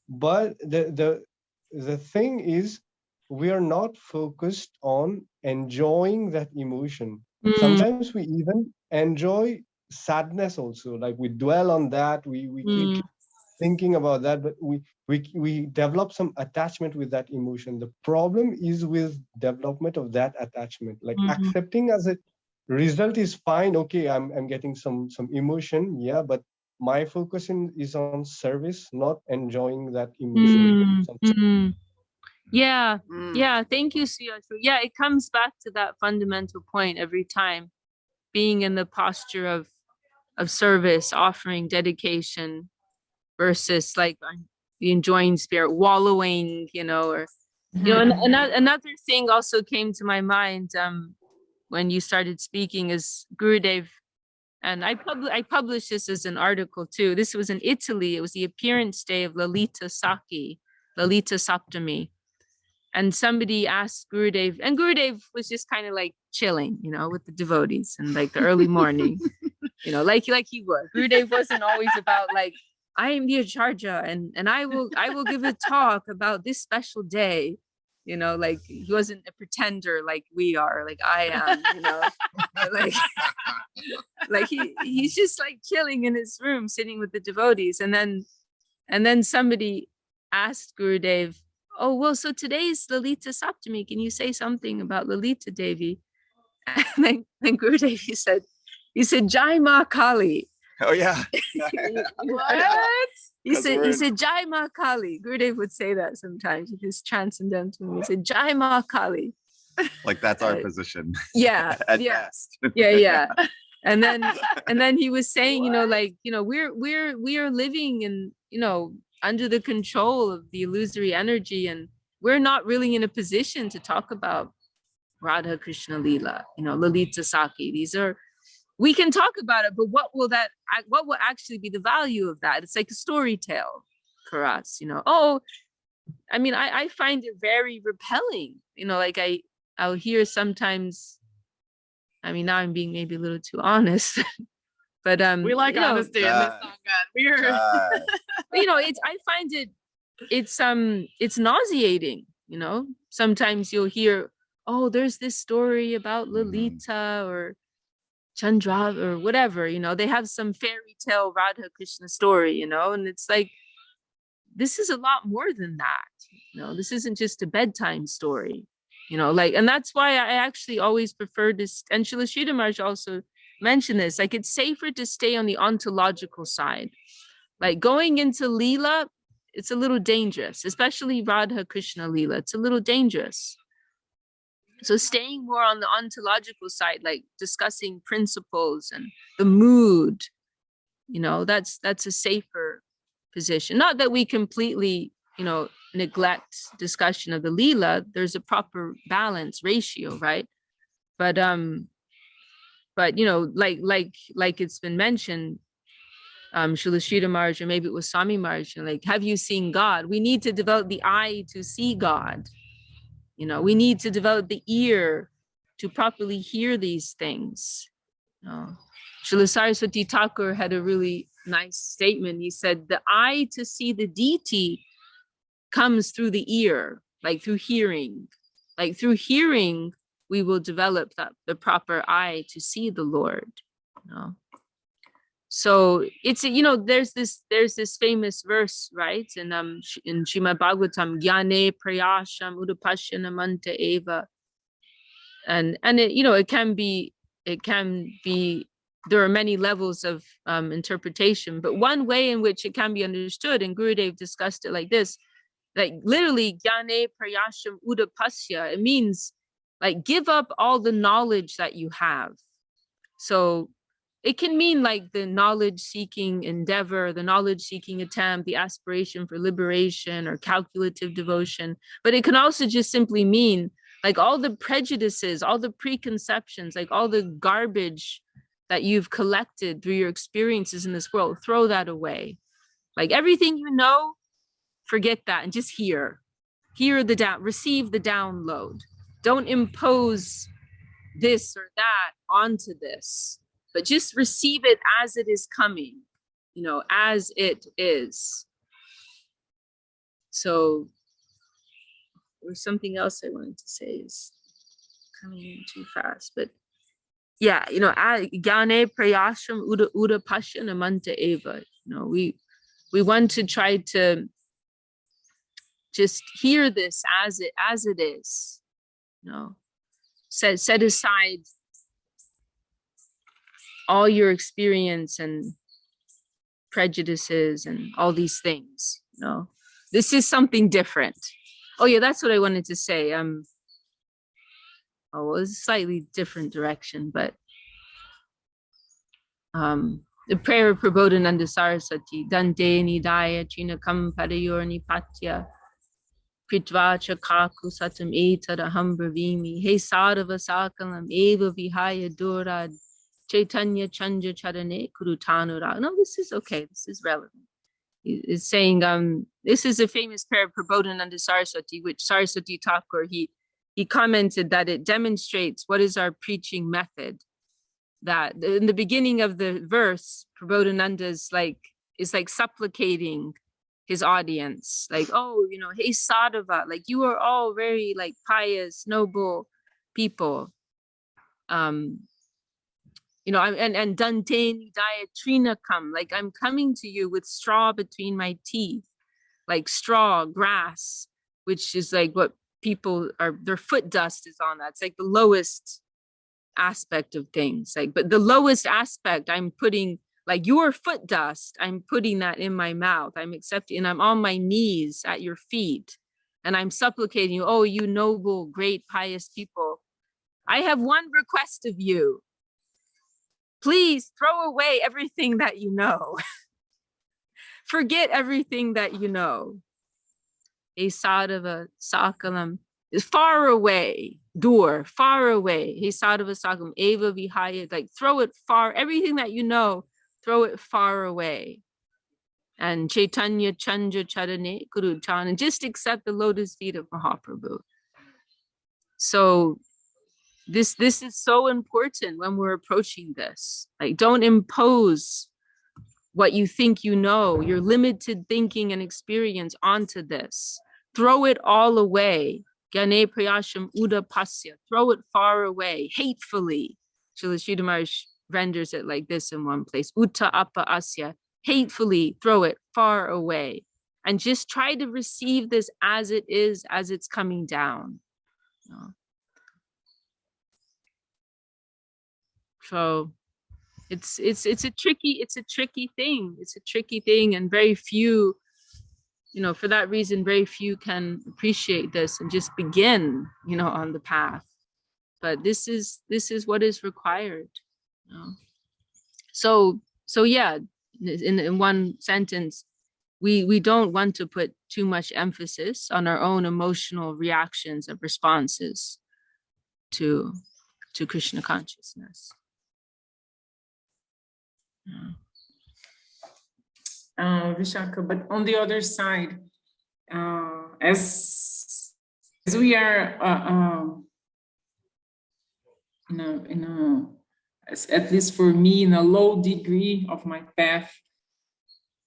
But the thing is, we are not focused on enjoying that emotion. Sometimes we even enjoy sadness also. Like we dwell on that. We keep thinking about that, but we develop some attachment with that emotion. The problem is with development of that attachment. Like accepting as a result is fine. Okay, I'm getting some emotion. Yeah, but my focus is on service, not enjoying that emotion. Yeah. Thank you, Suyash. Yeah, it comes back to that fundamental point every time, being in the posture of service, offering dedication, versus like the enjoying spirit, wallowing, you know, or you know. And another thing also came to my mind when you started speaking is Gurudev. And I published this as an article too. This was in Italy. It was the appearance day of Lalita Saptami. And somebody asked Gurudev, and Gurudev was just kind of like chilling, you know, with the devotees in like the early morning, you know, like he was. Gurudev wasn't always about like, I am the Acharya and I will give a talk about this special day. You know, like he wasn't a pretender like we are, like I am, you know, like he's just like chilling in his room, sitting with the devotees. And then somebody asked Gurudev, oh, well, so today's Lalita Saptami. Can you say something about Lalita Devi? And then Gurudev, he said, Jai Ma Kali. Oh yeah. What? He Because said, Jai Ma Kali. Gurudev would say that sometimes with his transcendental. He said, Jai Ma Kali. like that's our position. Yeah, At yeah, best. yeah. And then he was saying, like, we are living in, under the control of the illusory energy, and we're not really in a position to talk about Radha Krishna Leela, Lalita Saki. We can talk about it, but what will actually be the value of that? It's like a story tale for us, Oh, I mean, I find it very repelling, like I'll hear sometimes, I mean, now I'm being maybe a little too honest, but We like honesty in this God. Sangha. We're I find it's nauseating, Sometimes you'll hear, oh, there's this story about Lalita or Chandra or whatever, they have some fairy tale Radha Krishna story, and it's like, this is a lot more than that. This isn't just a bedtime story, and that's why I actually always prefer this. And Srila Sridhar Maharaj also mentioned this, like, it's safer to stay on the ontological side. Like, going into Leela, it's a little dangerous, especially Radha Krishna Leela. It's a little dangerous. So staying more on the ontological side, like discussing principles and the mood, that's a safer position. Not that we completely, neglect discussion of the Leela. There's a proper balance ratio, right? But like it's been mentioned, Srila Sridhar Maharaj, or maybe it was Swami Maharaj, like, have you seen God? We need to develop the eye to see God. We need to develop the ear to properly hear these things. Srila Saraswati Thakur had a really nice statement. He said, the eye to see the deity comes through the ear, like through hearing. Like through hearing, we will develop the proper eye to see the Lord. So it's, there's this famous verse, right? In Srimad Bhagavatam, Gyane Prayasham Udapashya Namanta Eva. And it, it can be, there are many levels of interpretation, but one way in which it can be understood, and Gurudev discussed it like this, like literally Gyane Prayasham Udapasya, it means like give up all the knowledge that you have. So it can mean like the knowledge seeking endeavor, the knowledge seeking attempt, the aspiration for liberation or calculative devotion, but it can also just simply mean like all the prejudices, all the preconceptions, like all the garbage that you've collected through your experiences in this world, throw that away. Like everything forget that and just hear receive the download. Don't impose this or that onto this, but just receive it as it is coming, as it is. So there's something else I wanted to say is coming in too fast, but yeah, Gyane Prayasham Uda Pasya Namanta Eva. We want to try to just hear this as it is. Set aside all your experience and prejudices and all these things. This is something different. Oh yeah, that's what I wanted to say. Well, it's a slightly different direction, but the prayer of Prabodhananda Saraswati, Dante Nidaya Trinakam Padayor Nipatya Pritvacha Kaku Satam Etadaham Bravimi He Sadava Sakalam Eva Vihaya Durad Chaitanya Chanja Charane Kurutanura. No, this is okay. This is relevant. It's saying, this is a famous prayer of Prabodhananda Saraswati, which Saraswati Thakur, he commented that it demonstrates what is our preaching method. That in the beginning of the verse, Prabodhananda is like supplicating his audience, like, oh, hey Sadhava, like you are all very like pious, noble people. And Dante Nidaya Trinakam, like I'm coming to you with straw between my teeth, like straw, grass, which is like what people are, their foot dust is on that. It's like the lowest aspect of things, like, but the lowest aspect I'm putting like your foot dust, I'm putting that in my mouth. I'm accepting, and I'm on my knees at your feet. And I'm supplicating you, oh, you noble, great, pious people. I have one request of you. Please throw away everything that you know. Forget everything that you know. A sadhava sakalam is far away. Dur, far away. He sadhava sakalam, eva vihaya, like throw it far, everything that you know, throw it far away. And Chaitanya Chandra Charane Guru Chan, and just accept the lotus feet of Mahaprabhu. So this is so important when we're approaching this. Like, don't impose what you think you know, your limited thinking and experience onto this. Throw it all away. Gyane prayasham uda pasya. Throw it far away, hatefully. Srila Sridhar Maharaj renders it like this in one place. Uta apa asya. Hatefully throw it far away. And just try to receive this as it is, as it's coming down. You know? So it's a tricky thing. It's a tricky thing, and very few, you know, for that reason, very few can appreciate this and just begin, you know, on the path. But this is what is required. You know? So yeah, in one sentence, we don't want to put too much emphasis on our own emotional reactions and responses to Krishna consciousness. Vishakha, but on the other side, as we are at least for me, in a low degree of my path,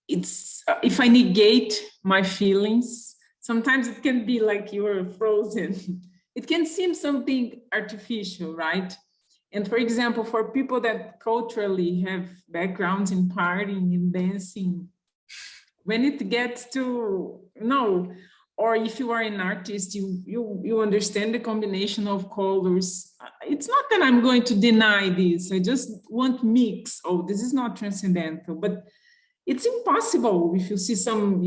it's if I negate my feelings, sometimes it can be like you're frozen. It can seem something artificial, right? And for example, for people that culturally have backgrounds in partying and dancing, when it gets to, or if you are an artist, you understand the combination of colors. It's not that I'm going to deny this. I just want mix. Oh, this is not transcendental, but it's impossible if you see some,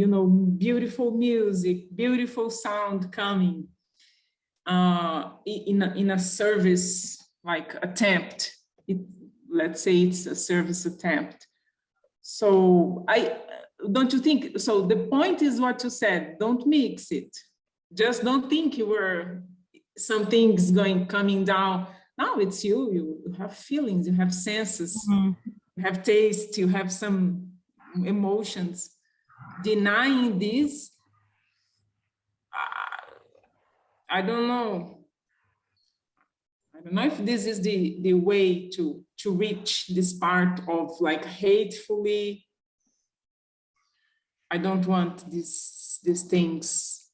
beautiful music, beautiful sound coming in a service like attempt. Let's say it's a service attempt. So don't you think, so the point is what you said, don't mix it. Just don't think you were, something's coming down. No, it's you have feelings, you have senses, you have taste, you have some emotions. Denying this, I don't know if this is the way to reach this part of like hatefully. I don't want these things.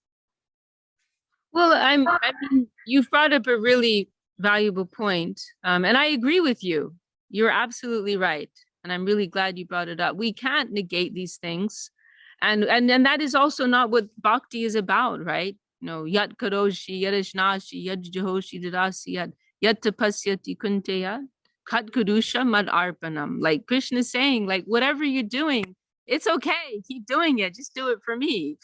Well, I mean, you've brought up a really valuable point, and I agree with you. You're absolutely right, and I'm really glad you brought it up. We can't negate these things, and that is also not what bhakti is about, right? Yat karoshi, yadishnashi, yad jahoshi dadasi, yat tapasyati kunteya, kat kurusha mad arpanam. Like Krishna is saying, like whatever you're doing, it's okay. Keep doing it. Just do it for me.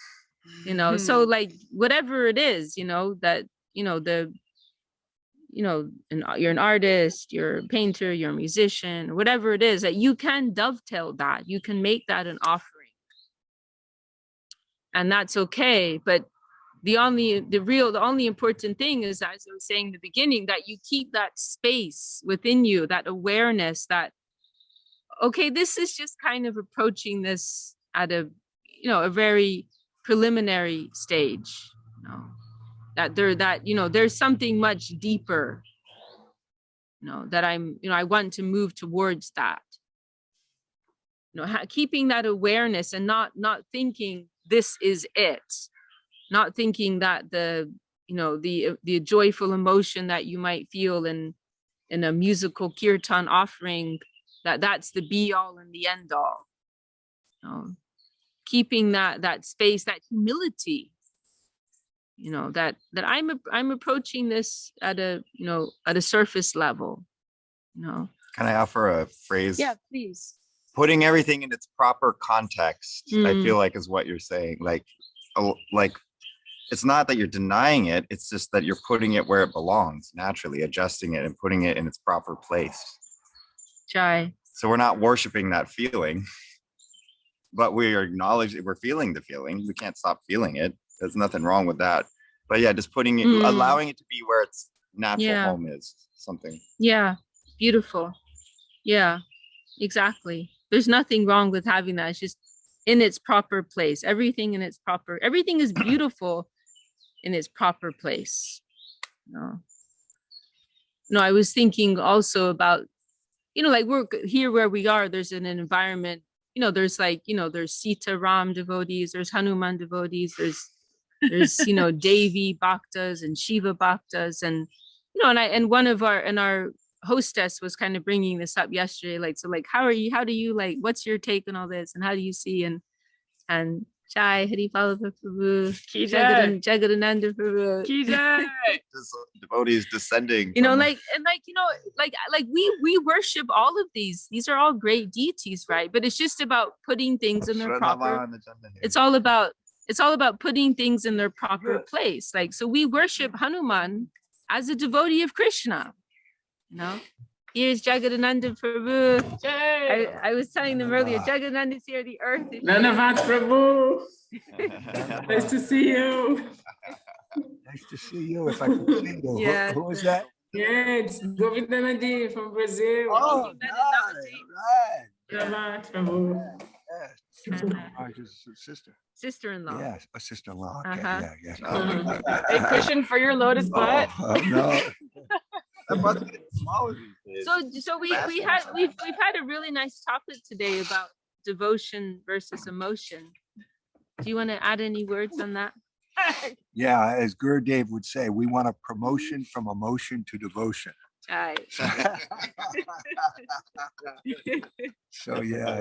So like whatever it is, that, you're an artist, you're a painter, you're a musician, whatever it is, that you can dovetail that, you can make that an offering. And that's okay. But the only important thing is, as I was saying in the beginning, that you keep that space within you, that awareness that, okay, this is just kind of approaching this at a very preliminary stage, that there's something much deeper, that I want to move towards that, keeping that awareness and not thinking this is it, not thinking that the joyful emotion that you might feel in a musical kirtan offering, that's the be all and the end all. Keeping that space, that humility, that I'm approaching this at a surface level. Can I offer a phrase? Yeah, please. putting everything in its proper context, I Mm. feel like is what you're saying. Like it's not that you're denying it, it's just that you're putting it where it belongs, naturally adjusting it and putting it in its proper place. Chai. So we're not worshiping that feeling, but we are acknowledging we're feeling the feeling. We can't stop feeling it. There's nothing wrong with that. But yeah, just putting it, allowing it to be where its natural home is, something. Yeah, beautiful. Yeah, exactly. There's nothing wrong with having that. It's just in its proper place. Everything is beautiful in its proper place. No, I was thinking also about, like we're here where we are, there's an environment, there's like, there's Sita Ram devotees, there's Hanuman devotees, there's Devi bhaktas and Shiva bhaktas, and and one of our hostess was kind of bringing this up yesterday, like, so like, how do you like, what's your take on all this, and how do you see, and Jai Hari Prabhu, Jagadananda Prabhu, Just devotees descending. like we worship all of these are all great deities, right? But it's just about putting things in their proper, it's all about putting things in their proper place. Like, so we worship Hanuman as a devotee of Krishna. Here's Jagadananda Prabhu. I was telling them earlier, Jagadananda's here, the earth is Dhanavat Prabhu. Nice to see you. Nice to see you. If I can see you. Yeah. Who is that? Yeah, it's Govindanadi from Brazil. Oh, right. Dhanavat Prabhu. Yes. Raj's sister. Sister-in-law. Yes, a sister-in-law. Okay, Uh-huh. yeah. A cushion for your lotus butt. No. That must be smaller these days. So we've had a really nice topic today about devotion versus emotion. Do you want to add any words on that? Yeah, as Gurudev would say, we want a promotion from emotion to devotion. Right. So yeah,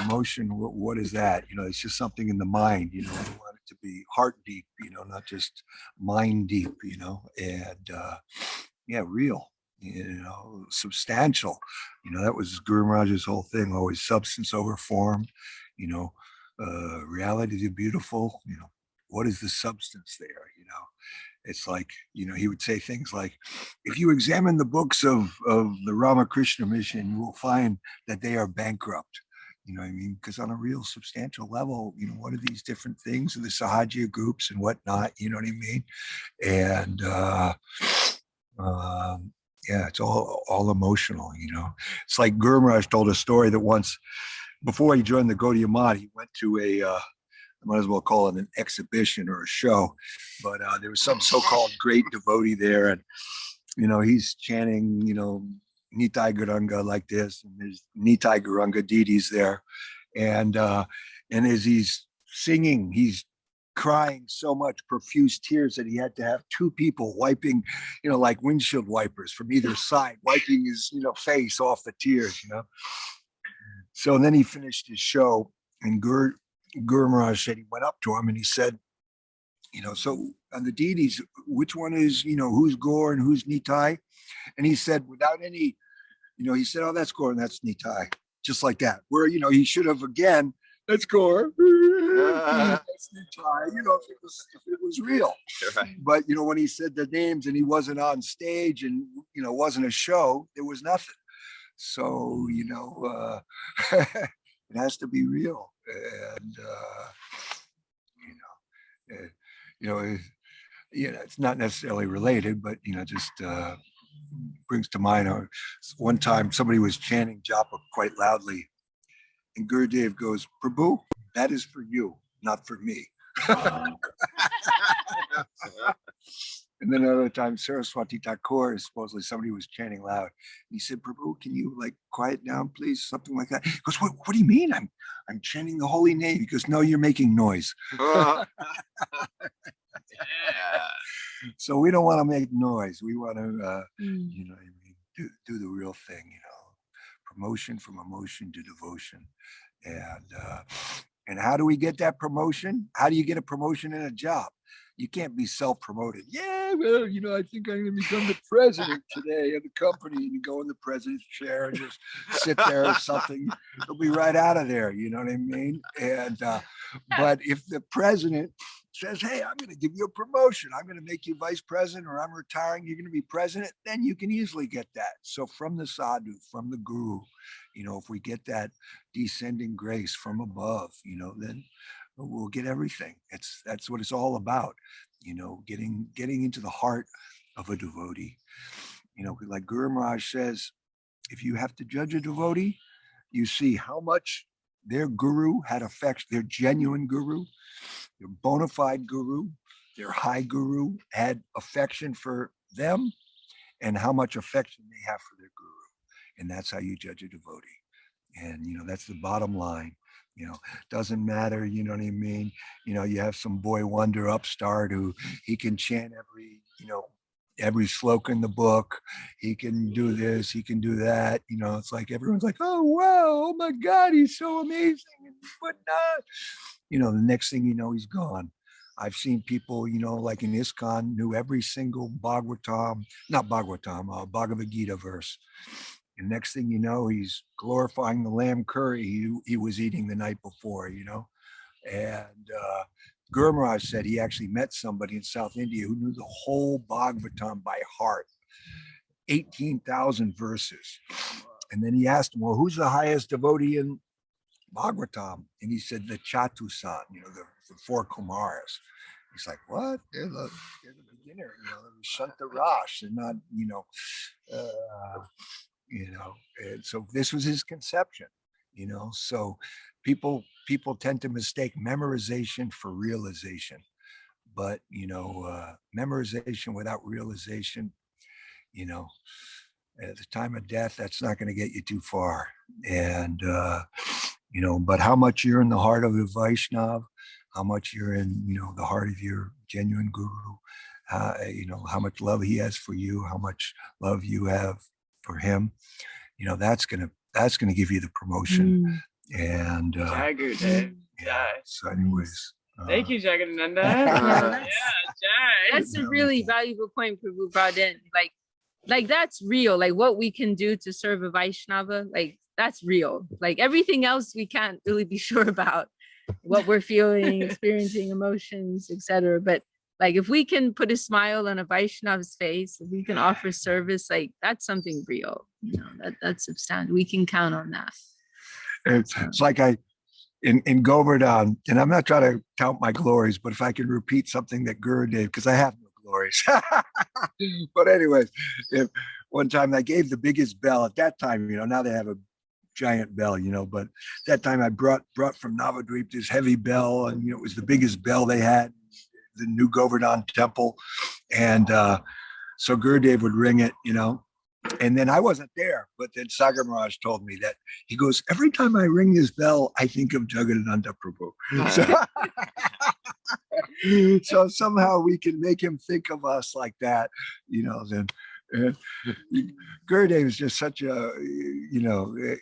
emotion. What is that? It's just something in the mind. We want it to be heart deep. Not just mind deep. And real. Substantial. That was Guru Maharaj's whole thing. Always substance over form. Reality to beautiful. What is the substance there? It's like, he would say things like, if you examine the books of the Ramakrishna mission, you will find that they are bankrupt. Because on a real substantial level, what are these different things, the Sahaja groups and whatnot, you know what I mean? And it's all emotional, It's like Guru Maharaj told a story that once, before he joined the Gaudiya Math, he went to I might as well call it an exhibition or a show, but there was some so-called great devotee there, and he's chanting Nitai Gauranga like this, and there's Nitai Gauranga deities there, and as he's singing, he's crying so much profuse tears that he had to have two people wiping, like windshield wipers from either side, wiping his face off the tears. So then he finished his show, and Guru Maharaj said, he went up to him and he said, so on the deities, which one is, who's Gaur and who's Nitai? And he said, without any, he said, oh, that's Gaur and that's Nitai. Just like that. Where, he should have again, that's Gaur. That's Nitai, if it was real. Right. But, when he said the names and he wasn't on stage and, wasn't a show, there was nothing. So, it has to be real. And it's not necessarily related, but just brings to mind one time somebody was chanting japa quite loudly, and Gurudev goes, Prabhu, that is for you, not for me. And then another time, Saraswati Thakur, supposedly somebody was chanting loud. And he said, Prabhu, can you quiet down, please? Something like that. He goes, what do you mean? I'm chanting the holy name. He goes, no, you're making noise. So we don't want to make noise. We want to, do the real thing, promotion from emotion to devotion. And how do we get that promotion? How do you get a promotion in a job? You can't be self-promoted. Yeah, well, I think I'm going to become the president today of the company. And you go in the president's chair and just sit there or something. You'll be right out of there. You know what I mean? And but if the president says, hey, I'm going to give you a promotion, I'm going to make you vice president, or I'm retiring, you're going to be president, then you can easily get that. So from the sadhu, from the guru, if we get that descending grace from above, then we'll get everything. That's what it's all about, getting into the heart of a devotee. Like Guru Maharaj says, if you have to judge a devotee, you see how much their guru had affection, their genuine guru, their bona fide guru, their high guru had affection for them, and how much affection they have for their guru. And that's how you judge a devotee. And, that's the bottom line. Doesn't matter, you know what I mean? You have some boy wonder upstart who he can chant every sloka in the book. He can do this, he can do that. It's like everyone's like, oh, wow, oh my God, he's so amazing and whatnot. The next thing you know, he's gone. I've seen people, like in ISKCON, knew every single Bhagavad Gita verse. And next thing you know, he's glorifying the lamb curry he was eating the night before, And Guru Maharaj said he actually met somebody in South India who knew the whole Bhagavatam by heart, 18,000 verses. And then he asked him, well, who's the highest devotee in Bhagavatam? And he said, the Chatusan, the four Kumaras. He's like, what? They're the beginner, Shanta Rash. They're not, and so this was his conception, so people tend to mistake memorization for realization, but memorization without realization, at the time of death, that's not going to get you too far. And but how much you're in the heart of the Vaishnav, how much you're in the heart of your genuine guru, how much love he has for you, how much love you have for him, that's gonna give you the promotion. And Jai Gurudev. Jai. So anyways, Thank you, Jagadananda. Yeah, Jai. that's a really valuable point Prabhu brought in. Like that's real. Like what we can do to serve a Vaishnava, like that's real. Like everything else we can't really be sure about, what we're feeling, experiencing, emotions, etc. But like if we can put a smile on a Vaishnava's face, if we can offer service, like that's something real. That's substantial. We can count on that. It's like in Govardhan, and I'm not trying to count my glories, but if I can repeat something that Guru gave, because I have no glories. But anyways, one time I gave the biggest bell at that time, now they have a giant bell, but that time I brought from Navadvip this heavy bell, and it was the biggest bell they had, the new Govardhan temple. And so Gurudev would ring it, and then I wasn't there, but then Sagar Maharaj told me that he goes, every time I ring this bell, I think of Jagadananda Prabhu. So somehow we can make him think of us like that, then. Gurudev is just such a,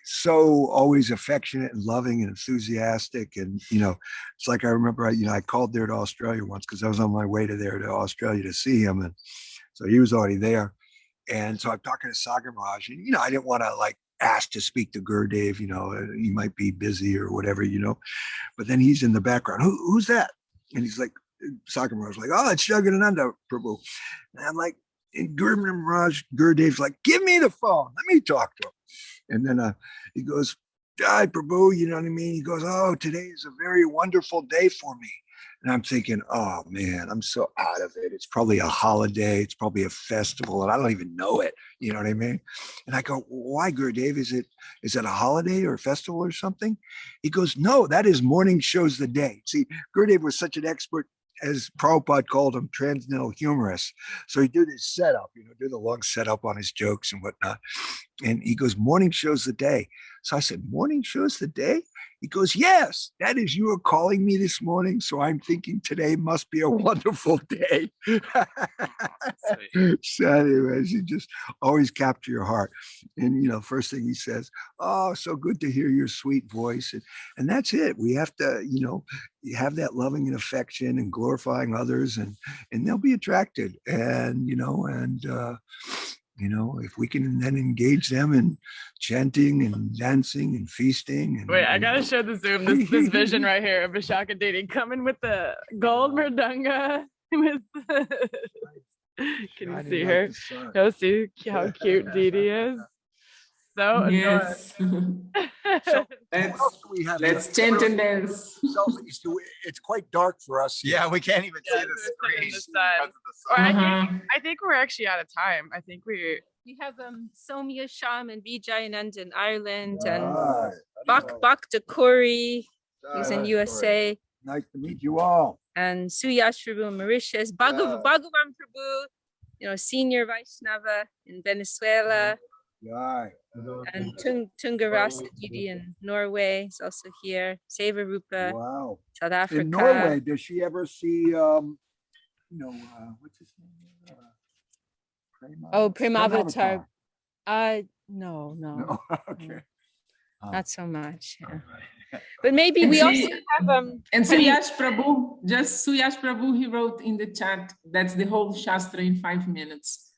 so always affectionate and loving and enthusiastic. And, it's like I remember, I called there to Australia once because I was on my way to Australia to see him. And so he was already there. And so I'm talking to Sagar Maharaj, and, I didn't want to ask to speak to Gurudev, he might be busy or whatever, but then he's in the background. Who's that? And he's like, Sagar Maharaj was like, oh, it's Jagadananda Prabhu. And I'm like, and Gurudev's like, give me the phone. Let me talk to him. And then he goes, Jai Prabhu, you know what I mean? He goes, oh, today is a very wonderful day for me. And I'm thinking, oh man, I'm so out of it. It's probably a holiday. It's probably a festival, and I don't even know it. You know what I mean? And I go, why, Gurudev? Is it a holiday or a festival or something? He goes, no, that is morning shows the day. See, Gurudev was such an expert, as Prabhupada called him, transcendental humorist. So he did his setup, do the long setup on his jokes and whatnot. And he goes, morning shows the day. So I said, morning shows the day? He goes, yes, that is, you were calling me this morning. So I'm thinking today must be a wonderful day. So anyways, you just always capture your heart. And, you know, first thing he says, oh, so good to hear your sweet voice. And that's it. We have to, you know, have that loving and affection and glorifying others, and they'll be attracted. And, you know, if we can then engage them in chanting and dancing and feasting. And, Wait, I gotta show the Zoom this vision right here of Vishakha Devi coming with the gold mridanga. With can you see her? You'll see how cute Didi is. So adorable. Yes. So what else do we have? Let's chant and dance. Selfies. It's quite dark for us. Yeah, we can't even see the They're screen. sitting in the sun. Or I think we're actually out of time. I think we have Somya Sham and Vijay in Ireland, and Right. Bhakti Kori, who's in USA, Nice to meet you all. and Suyash Prabhu in Mauritius, Bhagavan Prabhu, you know, senior Vaishnava in Venezuela, Right. and Tungarasa Didi in Norway is also here, Seva Rupa, Wow. South Africa. In Norway, does she ever see, what's his name? Oh, Premavatar. No, No. Okay. not so much. Yeah. But maybe we also have And Suyash Prabhu, he wrote in the chat, that's the whole Shastra in 5 minutes.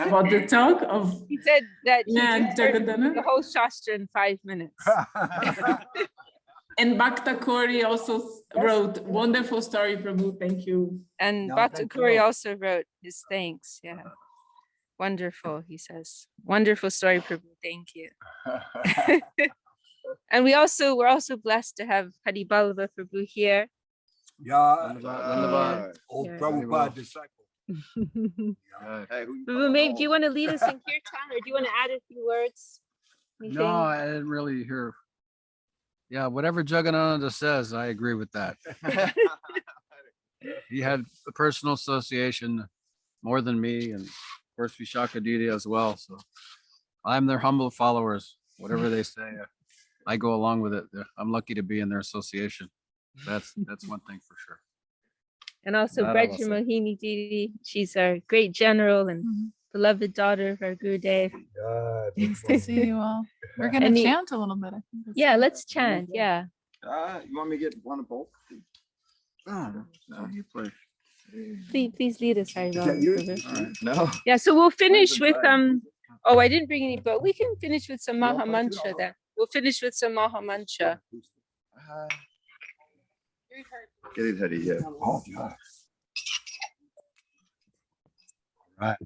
About the talk of he said that he Yeah, just heard Jagadana. the whole Shastra in 5 minutes. and Bhakta Kori also wrote wonderful story, Prabhu. Thank you. And No, Bhakti thank Kori you. also wrote his thanks. Yeah. Wonderful, he says. Wonderful story, Prabhu. Thank you. And we're also blessed to have Hari Ballabha Prabhu here. Yeah. Old Yeah. Prabhupada disciple. Prabhu, maybe do you want to lead us in kirtan, or do you want to add a few words? Anything? No, I didn't really hear. Yeah, whatever Jagannatha says, I agree with that. He had a personal association more than me, and of course Vishakha Devi as well. So I'm their humble followers. Whatever they say, I go along with it. I'm lucky to be in their association. That's one thing for sure. And also That I will Braja say. Mohini Didi. She's our great general and beloved daughter of our Gurudev. Nice to see you all. We're gonna And the- chant a little bit. I think that's Yeah, good. let's chant. Yeah. You want me to get one of both? No, you play. Please lead us, Hari Ballabha Prabhu. No. Yeah, so we'll finish with oh, I didn't bring any book. We can finish with some Maha Mantra then. We'll finish with some Maha Mantra. Get it, Hari, yeah. Oh, yeah. Right.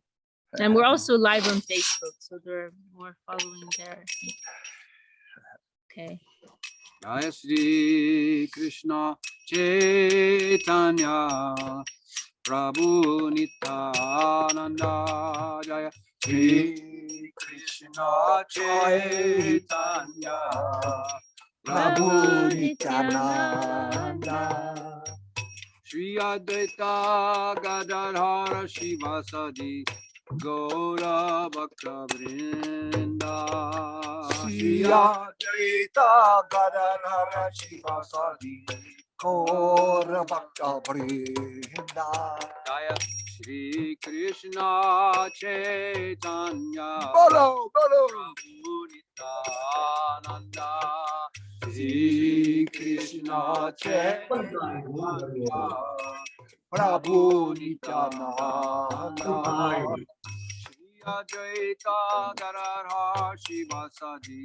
And we're also live on Facebook, so there are more following there. Okay. Jaya Shri Krishna Chaitanya Prabhu Nityananda Jaya Shri Krishna Chaitanya Prabhu Nityananda Shri Advaita Gadadhara Shivasadi Gaura Bhakta Vrinda Shri Advaita Gadadhara Shivasadi Gaura Bhakta Vrinda. Jaya Shri Krishna Chaitanya Bolo, bolo. Prabhu Nityananda Shri Krishna Chaitanya Prabhu Nityananda. Shri Advaita Gadadhara Shivasadi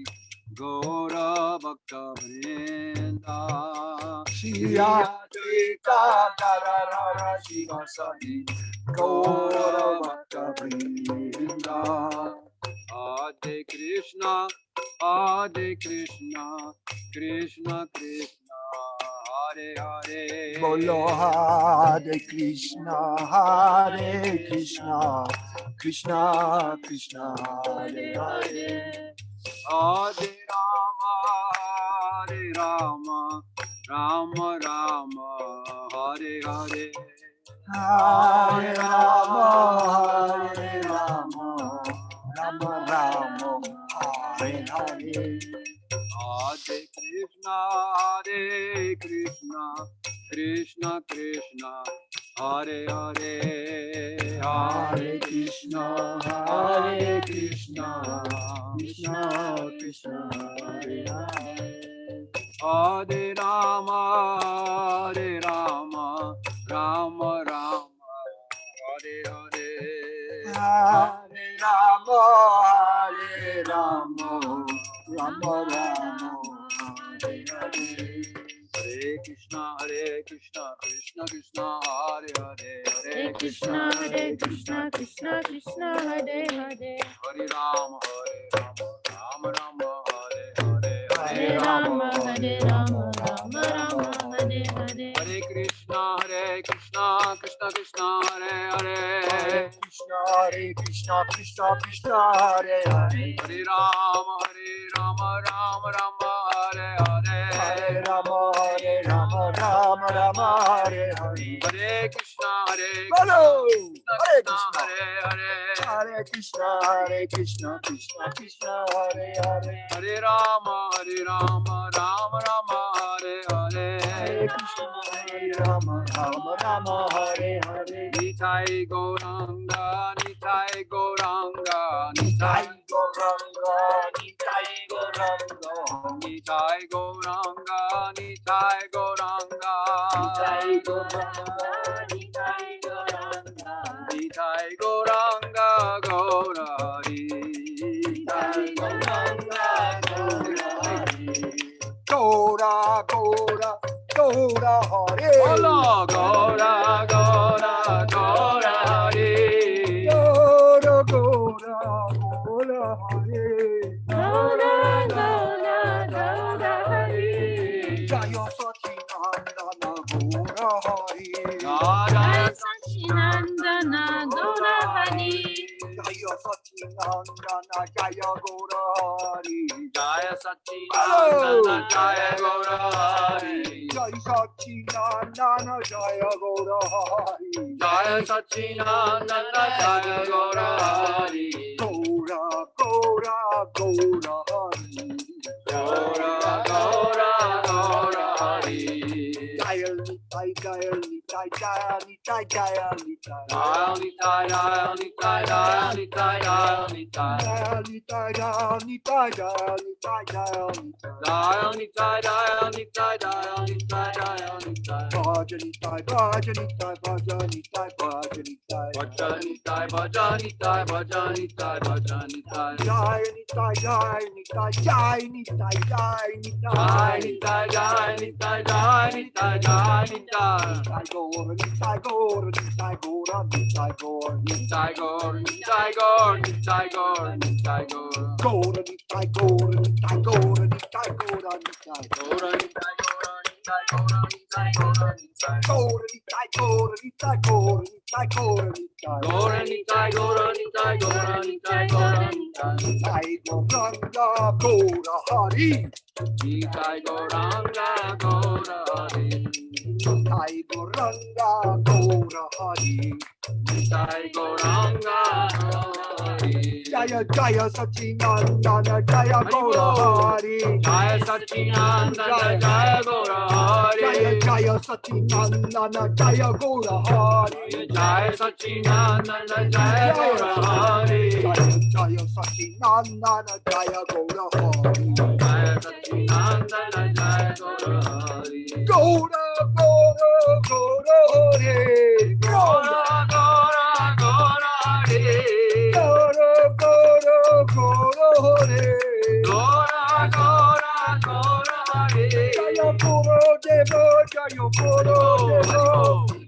Gaura Bhakta Vrinda Shri Advaita Gadadhara Shivasadi Gaura Bhakta Vrinda. Hare Krishna, Krishna Krishna, Hare Hare. Bolo Hare Krishna, Krishna Krishna, Hare Hare. Hare Rama, Rama Rama, Hare Hare. Hare Rama, Hare Rama, Rama Rama, Krishna, Hare Hare, Hare Krishna, Hare Krishna, Krishna Krishna, Hare Hare, Hare Rama, Hare Rama, Rama Rama, Hare Hare, Hare Rama, Hare Rama, Rama Rama, Hare Hare. Hare Krishna, Krishna Krishna, Hare Hare, Hare Krishna, Krishna Krishna, Hare Hare, Hare Rama, Rama Rama, Hare Hare, Hare Rama, Rama Rama, Hare Hare, Hare Krishna, Krishna Krishna, Hare Hare, Hare Krishna, Krishna Krishna, Hare Hare, Hare Rama, Rama Rama, Hare Hare, Hare Rama, Rama Rama, Hare Hare, Hare Krishna, Krishna Hare Hare, Hare Krishna, Krishna Krishna, Hare Hare, Hare Rama, Rama Rama, Hare Hare, Hare Krishna, Rama Rama, Hare Hare, Nitai Gauranga, Nitai Gauranga, Nitai Gauranga, Nitai Gauranga, Nitai Gauranga, Nitai Gauranga, Nitai Gauranga, Nitai Gauranga, Nitai Gauranga, Gaurari, Nitai Gauranga, Gaurari, Gaura, Gaura, Gaura, Hare, Gaura, Gaura, Gaura, Gaurari, Gaura, Gaura, Gaura, Hare, Gaura, Gaura, Gaura, Hare, Jaya Sachinandana, Gaura, Hare, Jaya Sachinandana, Gaura, Hare, Jaya Sachinandana, Jaya Gaura, Hare, Jaya Sachinandana, Jaya Gaura, Hare, Jaya Sachinandana, Jaya Gaura, Hare, Jaya Sachinandana, Jaya Gaura, Hare, Gaura, Gaura, Gaura, Hare, Gaura, Gaura, Gaura, Hare, Jaya Nitai, Jaya Nitai, Jaya Nitai, Jaya Nitai, Jaya Nitai, Jaya Nitai, Jaya Nitai, Jaya Nitai, Jaya Nitai, Jaya Nitai, Jaya Nitai, Jaya Nitai, Jaya Nitai, Jaya Nitai, Jaya Nitai, Bhajanitai, Bhajanitai, Bhajanitai, Bhajanitai, Bhajanitai, Bhajanitai, Bhajanitai, Bhajanitai, Jaya Nitai, Jaya Nitai, Jaya Nitai, Jaya Nitai, Jaya Nitai, Jaya Nitai, Jaya Nitai, Jaya Nitai, Nitai Gaur, Nitai Gaur, Nitai Gaur, Nitai Gaur, Nitai Gaur, Nitai Gaur, Nitai Gaur, Nitai Gaur, Gaur, Nitai Gaur, Nitai Gaur, Nitai Gaur, Nitai Gaur, Nitai Gaur, Nitai Gaur, Nitai Gaur, Nitai Gaur, Nitai Gaur, Nitai Gaur, Nitai Gaur, Nitai Gaur, Nitai Gaur, Nitai Gaur, Nitai Gaur, Nitai Gauranga, Gaura Hari, Nitai Gauranga, Gaura Hari, Nitai Gauranga, Gaura Hari, Nitai Gauranga, Gaura Hari, Jaya Jaya Sachinandana, Jaya Gaura Hari, Jaya Sachinandana, Jaya Gaura Hari, Jaya Jaya Sachinandana, Jaya Gaura Hari, Jaya Sachinandana, Jaya Gaura Hari, Jaya Jaya Sachinandana, Jaya Gaura Hari, Jaya Sachinandana, Jaya Gaura Hari, Gaura, Gaura, Gaura Hari, Gaura, Gaura, Gaura Hari, Gaura, Gaura, Gaura Hari, Gaura, Gaura, Gaura Hari, Jaya Guru Deva, Jaya Guru Deva,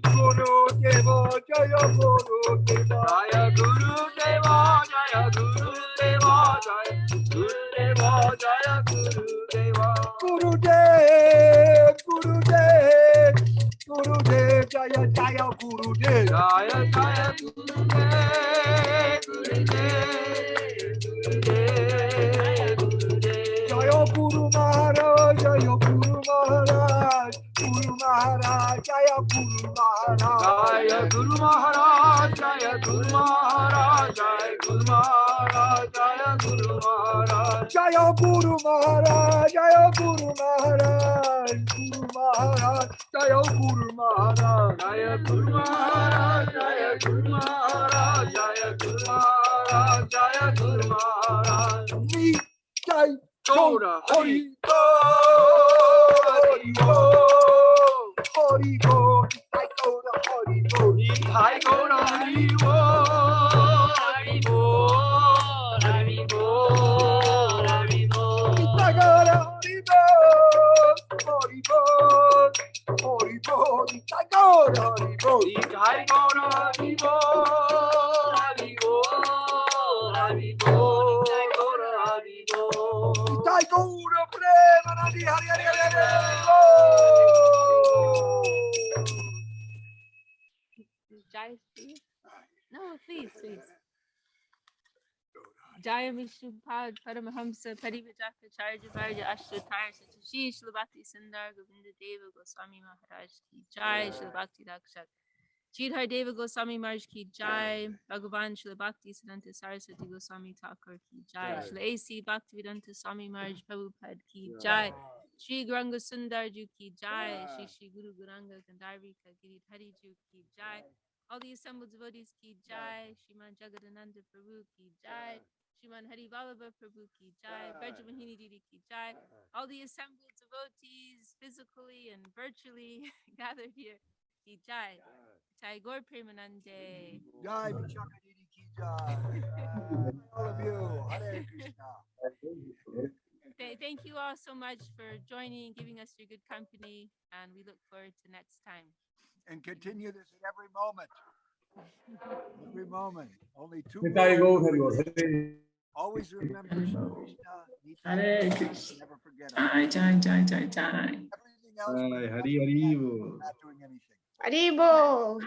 Guru Deva, Jaya Guru Deva, Jaya Guru Deva, Jaya Guru Deva, Jaya Guru Deva, Jaya Guru Deva, Guru Dev, Guru Dev, Guru Dev, Jaya Jaya Guru Dev, Jaya Jaya Guru Dev, Guru Dev, Guru Dev, Guru Dev, Jaya Guru Maharaj, Jaya Guru Maharaj, Guru Maharaj, Jaya Guru Maharaj, Jaya Guru Maharaj, Jaya Guru Maharaj, Jaya Guru Maharaj, Jaya Guru Maharaj, Jaya Guru Maharaj, Jaya Guru Maharaj, Guru Maharaj, Jaya Guru Maharaj, Jaya Guru Maharaj, Jaya Guru Maharaj, Jaya Guru Maharaj, Jaya Guru Maharaj. Jai Gaura Hari Bo, Hari Bo, Hari Bo, Jai Gaura Hari Bo, Jai Gaura Hari Bo, Hari Bo, Hari Bo, Hari Bo, Jai Gaura Hari Bo, Hari Bo, Hari Bo, Jai Gaura Hari Bo, Jai Gaura Hari Bo, Hari Bo, Hari Bo, Jai Gaura Hari Bo, Jai Gaura Prema Hari Hari Hari Hari Hari. Jai, please. No, please, please. Jaya Vishnupada Paramahamsa Parivajaka Charya Varja Ashtatar Satushi Shlabhakti Sundar Govinda Deva Goswami Maharaj Ki Jai Shlabhakti Dakshak Chidhar Deva Goswami Maharaj Ki Jai Bhagavan Shlabhakti Siddhanta Saraswati Goswami Thakur Ki Jai Shri A.C. Bhaktivedanta Swami Maharaj Prabhupada Ki Jai Shri Guranga Sundar Ju Ki Jai Shri Guru Guranga Gandharvika Giridhari Ju Ki Jai. All the assembled devotees Ki Jai, Shriman Jagadananda Prabhu Ki Jai, Shriman Hari Vallabha Prabhu Ki Jai, Brajamahini Didi Ki Jai. All the assembled devotees physically and virtually gathered here Ki Jai. Jai Gaur Premanande. Jai Vishakha Didi Ki Jai. All of you. Hare Krishna. Thank you all so much for joining, giving us your good company, and we look forward to next time. And continue this at every moment. Every moment. Only two. Jai Gaur Hari Bol. Always remember Krishna. Hare Krishna. Never forget him. Jai, Jai, Jai, Jai, Jai. Everything else, Jai Hari Hari Bol. not doing anything. Haribo.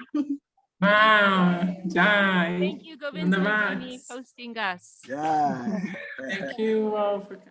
Wow, Jai. Thank you, Govinda, for Dhanyavad. posting us. Yeah. Thank you all for coming.